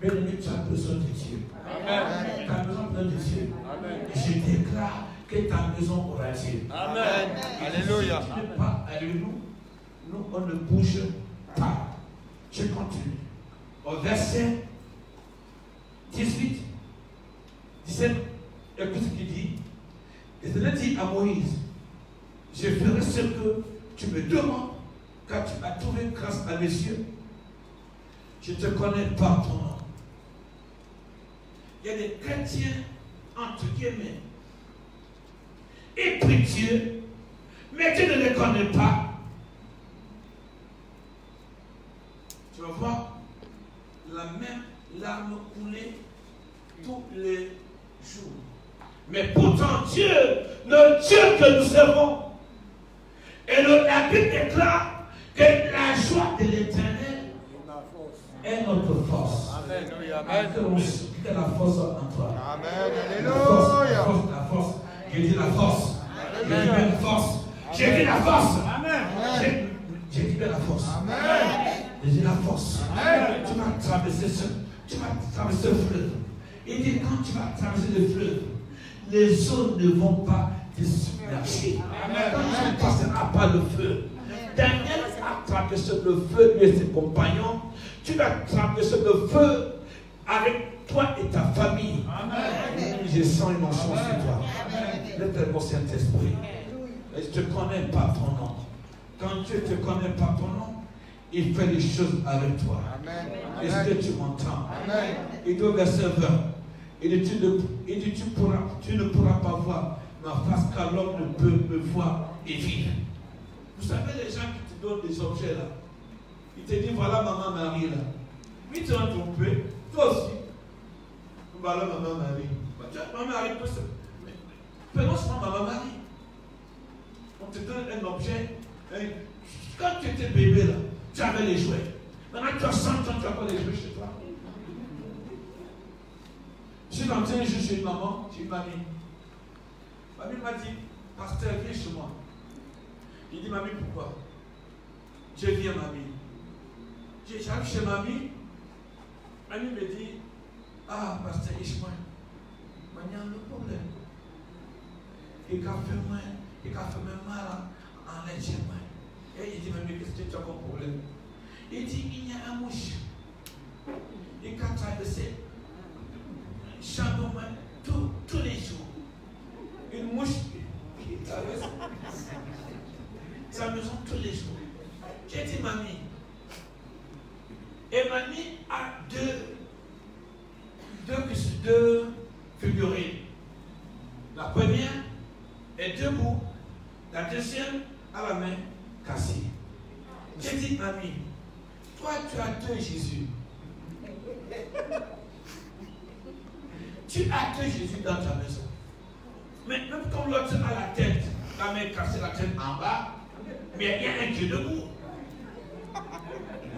Mais tu as besoin de Dieu. Amen. Tu as besoin de Dieu. Amen. Je déclare que ta maison aura Dieu. Amen. Alléluia. Si tu n'es pas avec nous, nous on ne bouge pas. Je continue. Au verset 18, 17, écoute ce qu'il dit. Et il dit à Moïse, je ferai ce que tu me demandes, car tu as trouvé grâce à mes yeux. Je te connais par ton nom. Il y a des chrétiens, entre guillemets, et prient Dieu, mais tu ne les connais pas. Tu vas voir la même larme couler tous les jours. Mais pourtant Dieu le Dieu que nous servons. Et la Bible déclare que la joie de l'Éternel est notre force. Amen. Que la force en toi. Amen. La force, Alléluia. la force. J'ai dit la force. J'ai dit bien la force. J'ai dit la force. J'ai dit bien la force. J'ai dit la force. Tu vas traverser ce fleuve. Il dit quand tu vas traverser le fleuve, les eaux ne vont pas te submerger. Quand tu ne passeras pas le feu. Daniel a traversé le feu, lui et ses compagnons. Tu vas traverser le feu avec toi et ta famille. Amen. Je sens une onction sur toi. Le très beau Saint-Esprit. Et je ne te connais pas ton nom. Quand Dieu ne te connaît pas ton nom, il fait des choses avec toi. Est-ce que tu m'entends? Il dit au verset 20. Il dit, tu ne pourras pas voir ma face car l'homme ne peut me voir et vivre. Vous savez les gens qui te donnent des objets là. Ils te disent voilà maman Marie là. Oui, tu vas tromper. Toi aussi. Voilà maman Marie. Maman Marie peut se. Prenons seulement maman Marie. On te donne un objet. Quand tu étais bébé là, tu avais les jouets. Maintenant tu as 100 ans, tu as pas les jouets chez toi. Je suis rentré un jour chez une maman, chez une mamie. Mamie m'a dit, pasteur, viens chez moi. Il dit, mamie, pourquoi? Je viens, mamie. J'arrive chez mamie. Mamie me dit, ah, pasteur Ishmael, il y a un problème. Il a fait mal en l'échelle. Et il dit, mamie, qu'est-ce que tu as comme problème? Il dit, il y a un mouche. Il a traversé Chambon tous les jours. Une mouche qui traverse sa maison tous les jours. J'ai dit, mamie. Et mamie a deux figurines. La première est debout. La deuxième a la main cassée. J'ai dit, mamie, toi tu as deux Jésus. Tu as deux Jésus dans ta maison. Mais même comme l'autre a la tête, la main cassée, la tête en bas, mais il y a un qui est debout.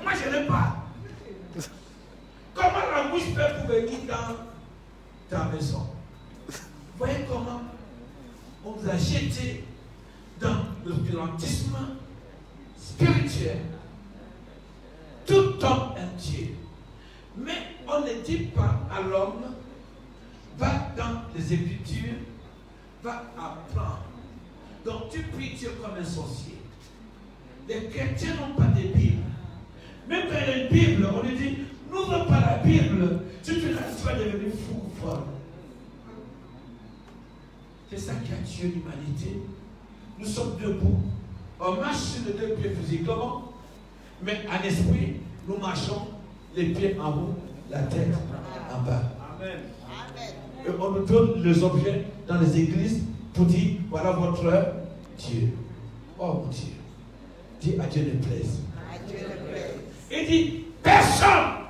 Moi je n'ai pas. Comment la mouche peut pour venir dans ta maison? Voyez comment on vous a jeté dans le violentisme spirituel. Tout homme entier. Mais on ne dit pas à l'homme, va dans les Écritures, va apprendre. Donc tu pries Dieu comme un sorcier. Les chrétiens n'ont pas de Bible. Même quand il y a une Bible, on lui dit, n'ouvre pas la Bible, si tu vas devenir fou ou folle. C'est ça qui a tué l'humanité. Nous sommes debout. On marche sur les deux pieds physiquement, mais en esprit, nous marchons les pieds en haut, la tête en bas. Amen. Et on nous donne les objets dans les églises pour dire, voilà votre Dieu. Oh mon Dieu. Dis à Dieu ne plaise. Il dit, personne,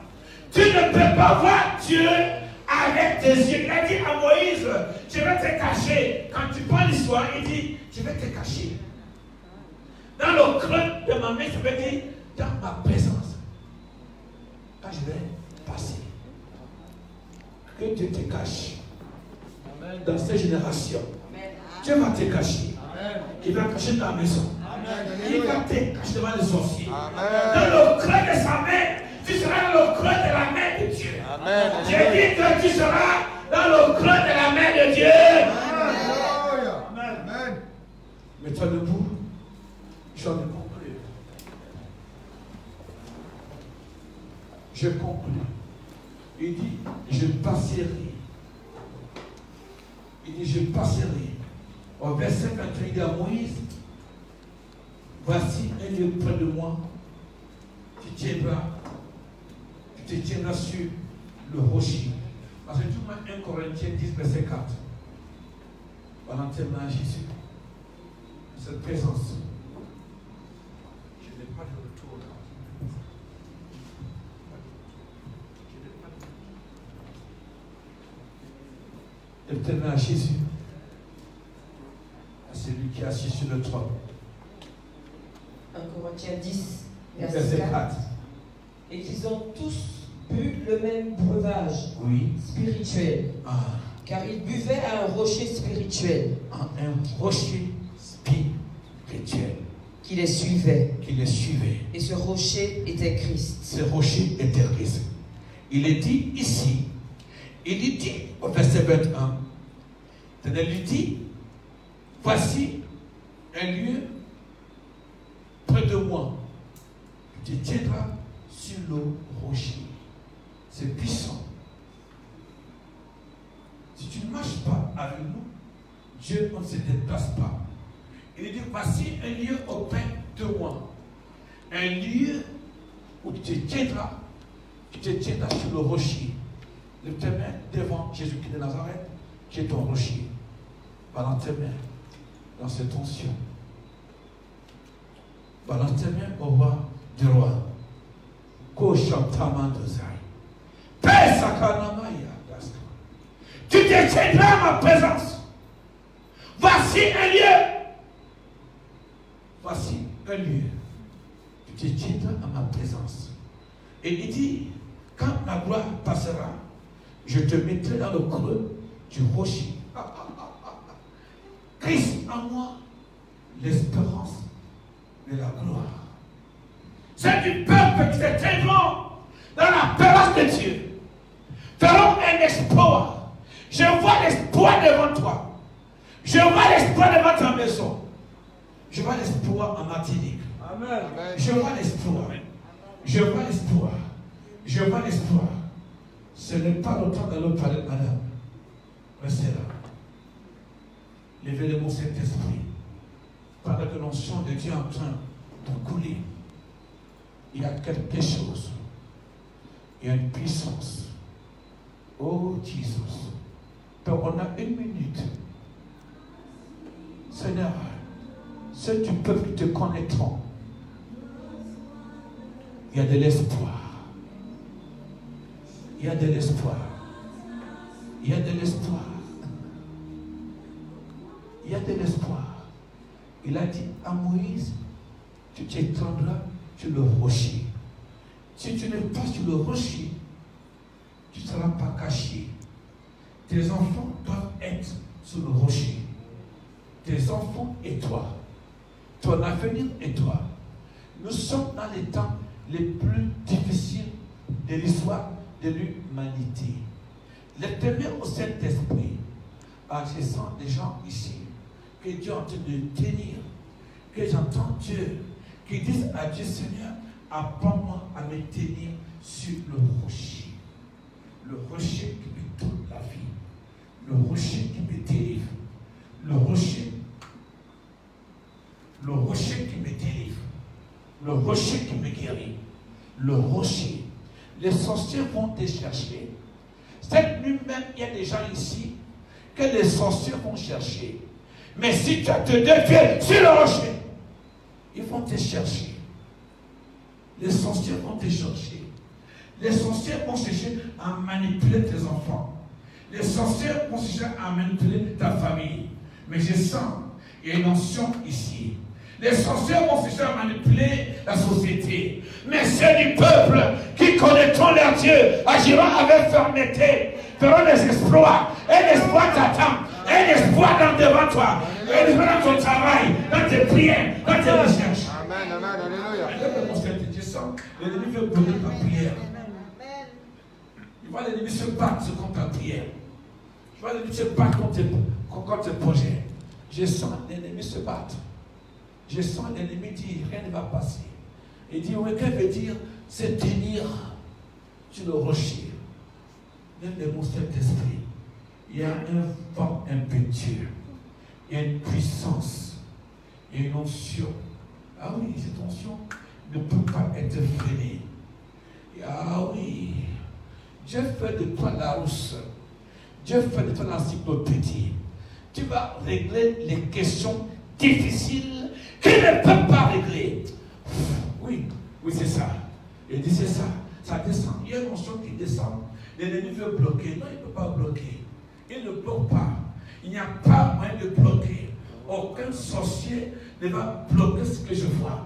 tu ne peux pas voir Dieu avec tes yeux. Il a dit à Moïse, je vais te cacher. Quand tu prends l'histoire, il dit, je vais te cacher. Dans le creux de ma main, je vais dire, dans ma présence. Quand je vais passer, que Dieu te cache. Amen. Dans cette génération, Dieu va te cacher. Amen. Il va cacher ta maison. Amen. Il va te cacher devant les sorciers. Amen. Dans le creux de sa main, tu seras dans le creux de la main de Dieu. Amen. J'ai dit que tu seras dans le creux de la main de Dieu. Amen. Amen. Mets-toi debout. Je vais conclure. Je conclue. Il dit, je passerai. Il dit, je passerai. Au verset 21, il dit à Moïse, voici un lieu près de moi. Tu te tiendras sur le rocher. Parce que tout le monde, 1 Corinthiens 10, verset 4. Pendant témoin à Jésus. Cette présence. Je n'ai pas de retour là. Je n'ai pas de retour. Le témoin à Jésus. celui qui est assis sur le trône. 1 Corinthiens 10, Verset verset 4. 4. Et qu'ils ont tous bu le même breuvage Oui. spirituel. Ah. Car ils buvaient à un rocher spirituel Un rocher spirituel qui les suivait. qui les suivait. Et ce rocher était Christ. Ce rocher était Christ. Il est dit ici, il dit au verset 21, il lui dit, voici un lieu près de moi. Tu te tiendras sur le rocher. C'est puissant. Si tu ne marches pas avec nous, Dieu ne se déplace pas. Il dit, voici un lieu auprès de moi. Un lieu où tu te tiendras sur le rocher. Lève tes mains devant Jésus-Christ de Nazareth, qui est ton rocher. Balance tes mains dans cette onction. Balance tes mains au roi du roi. Koshantama dozai. Pesakanamaya daska. Tu te tiendras à ma présence. Voici un lieu. Voici un lieu. Tu te tiendras à ma présence. Et il dit, quand la gloire passera, je te mettrai dans le creux du rocher. Christ en moi, l'espérance de la gloire. C'est du peuple qui se tiendront dans la présence de Dieu. Feront un exploit. Je vois l'espoir devant toi. Je vois l'espoir devant ta maison. Je vois l'espoir en Martinique. Amen. Je vois l'espoir. Je vois l'espoir. Je vois l'espoir. Ce n'est pas longtemps dans le palais, madame. Restez là. Levez le mot Saint-Esprit. Pendant que l'onction de Dieu est en train de couler, il y a quelque chose. Il y a une puissance. Oh, Jesus. Donc on a 1 minute. Seigneur, ceux du peuple qui te connaîtront, il y a de l'espoir. Il y a de l'espoir. Il y a de l'espoir. Il y a de l'espoir. Il a dit à Moïse, tu t'étendras sur le rocher. Si tu n'es pas sur le rocher, tu ne seras pas caché. Tes enfants doivent être sur le rocher. Tes enfants et toi. Ton avenir et toi. Nous sommes dans les temps les plus difficiles de l'histoire de l'humanité. Les témoins au Saint-Esprit. Je sens des gens ici que Dieu est en train de tenir, que j'entends Dieu qui disent à Dieu, Seigneur, apprends-moi à me tenir sur le rocher. Le rocher qui me donne la vie. Le rocher qui me délivre. Le rocher qui me délivre. Le rocher qui me guérit. Le rocher. Les sorciers vont te chercher. Cette nuit même, il y a des gens ici que les sorciers vont chercher. Mais si tu te défies sur le rocher, ils vont te chercher. Les sorciers vont te chercher. Les sorciers vont chercher à manipuler tes enfants. Les sorciers vont chercher à manipuler ta famille. Mais je sens, il y a une onction ici. Les sorciers vont chercher à manipuler la société. Mais c'est du peuple qui connaîtront leur Dieu, agiront avec fermeté, feront des exploits. Un espoir t'attend. Un espoir devant toi. Un espoir dans ton travail, dans tes prières, dans tes recherches. Amen, amen, alléluia. L'ennemi veut bloquer ta prière. Il va l'ennemi se battre contre ta prière. Il va l'ennemi se battre contre tes projets. Je sens l'ennemi se battre. Je sens l'ennemi dire rien ne va passer. Il dit, oui, qu'elle veut dire, c'est tenir sur le rocher. Même le mot Saint-Esprit. Il y a un vent impétueux. Il y a une puissance. Il y a une onction. Ah oui, cette onction ne peut pas être freinée. Ah oui. Dieu fait de toi la rousse. Dieu fait de toi l'encyclopédie. Tu vas régler les questions difficiles qu'il ne peut pas régler. Oui, oui, c'est ça. Il dit c'est ça. Ça descend. Il y a une onction qui descend. L'ennemi veut bloquer. Non, il ne peut pas bloquer. Il ne bloque pas. Il n'y a pas moyen de bloquer. aucun sorcier ne va bloquer ce que je vois.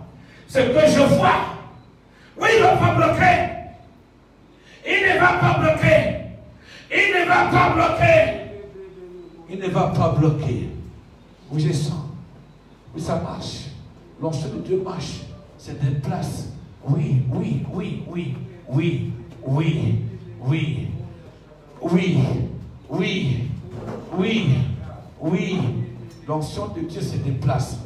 Ce que je vois, oui, il ne va pas bloquer. Il ne va pas bloquer. Il ne va pas bloquer. Il ne va pas bloquer. Oui, je sens. Oui, ça marche. L'onction de Dieu marche. C'est des places. Oui, oui, oui, oui, oui, oui, oui, oui, oui, oui, oui. L'onction de Dieu se déplace.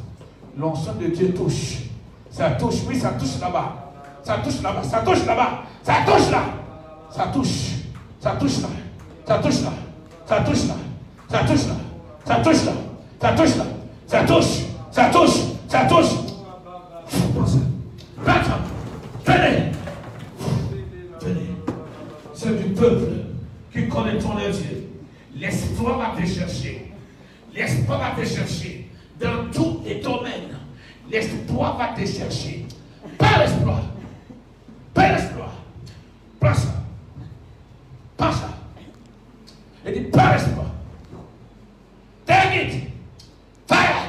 L'onction de Dieu touche. Ça touche, oui, ça touche là-bas. Ça touche là-bas, ça touche là-bas. Ça touche là. Ça touche. Ça touche là. Ça touche là. Ça touche là. Ça touche là. Ça touche là. Ça touche là. Ça touche. Ça touche. Ça touche. Venez. Venez. C'est du peuple qui connaît ton Dieu. L'espoir va te chercher. L'espoir va te chercher. Dans tous les domaines. L'espoir va te chercher. Pas l'espoir. Pas l'espoir. Pas ça. Pas ça. Il dit pas l'espoir. Take it. Fire.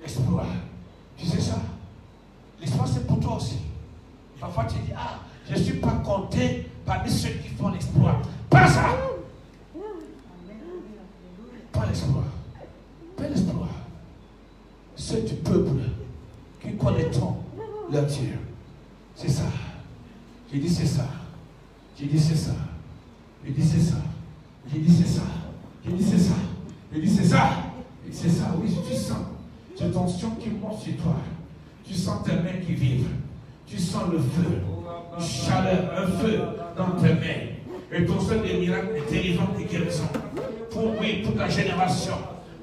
L'espoir. Tu sais ça? L'espoir c'est pour toi aussi. Parfois tu dis, ah, je ne suis pas compté parmi ceux qui font l'espoir. Pas ça. Pas l'espoir. Pas l'espoir. C'est du peuple qui connaît leur Dieu. C'est ça. J'ai dit c'est ça. J'ai dit c'est ça. J'ai dit c'est ça. J'ai dit c'est ça. J'ai dit c'est ça. J'ai dit c'est ça. Et c'est ça. Oui, tu sens. C'est ton tension qui monte sur toi. Tu sens tes mains qui vivent. Tu sens le feu. Une chaleur, un feu dans tes mains. Et ton seul des miracles, des délivrances, des guérisons. Pour ta génération.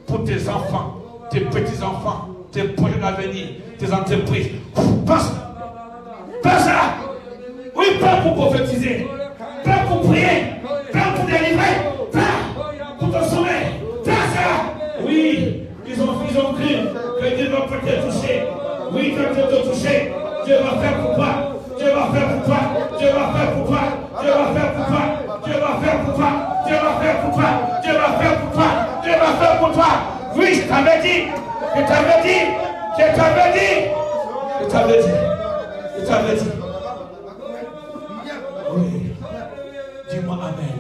Pour tes enfants. Tes petits-enfants. Tes projets d'avenir. Tes entreprises. Pense là. Oui, pas pour prophétiser. Pas pour prier. Pas pour délivrer. Pas pour te sauver. Pas ça. Oui, ils ont cru que Dieu va peut-être toucher. Oui, Dieu peut te toucher. Dieu va faire pour toi. Dieu va faire pour toi. Dieu va faire pour toi. Dieu va faire pour toi. Dieu va faire pour toi. Dieu va faire pour toi. Dieu va faire pour toi. Dieu va faire pour toi. Oui, je t'avais dit. Je t'avais dit. Je t'avais dit. Je t'avais dit. Je t'avais dit. Oui. Dis-moi Amen.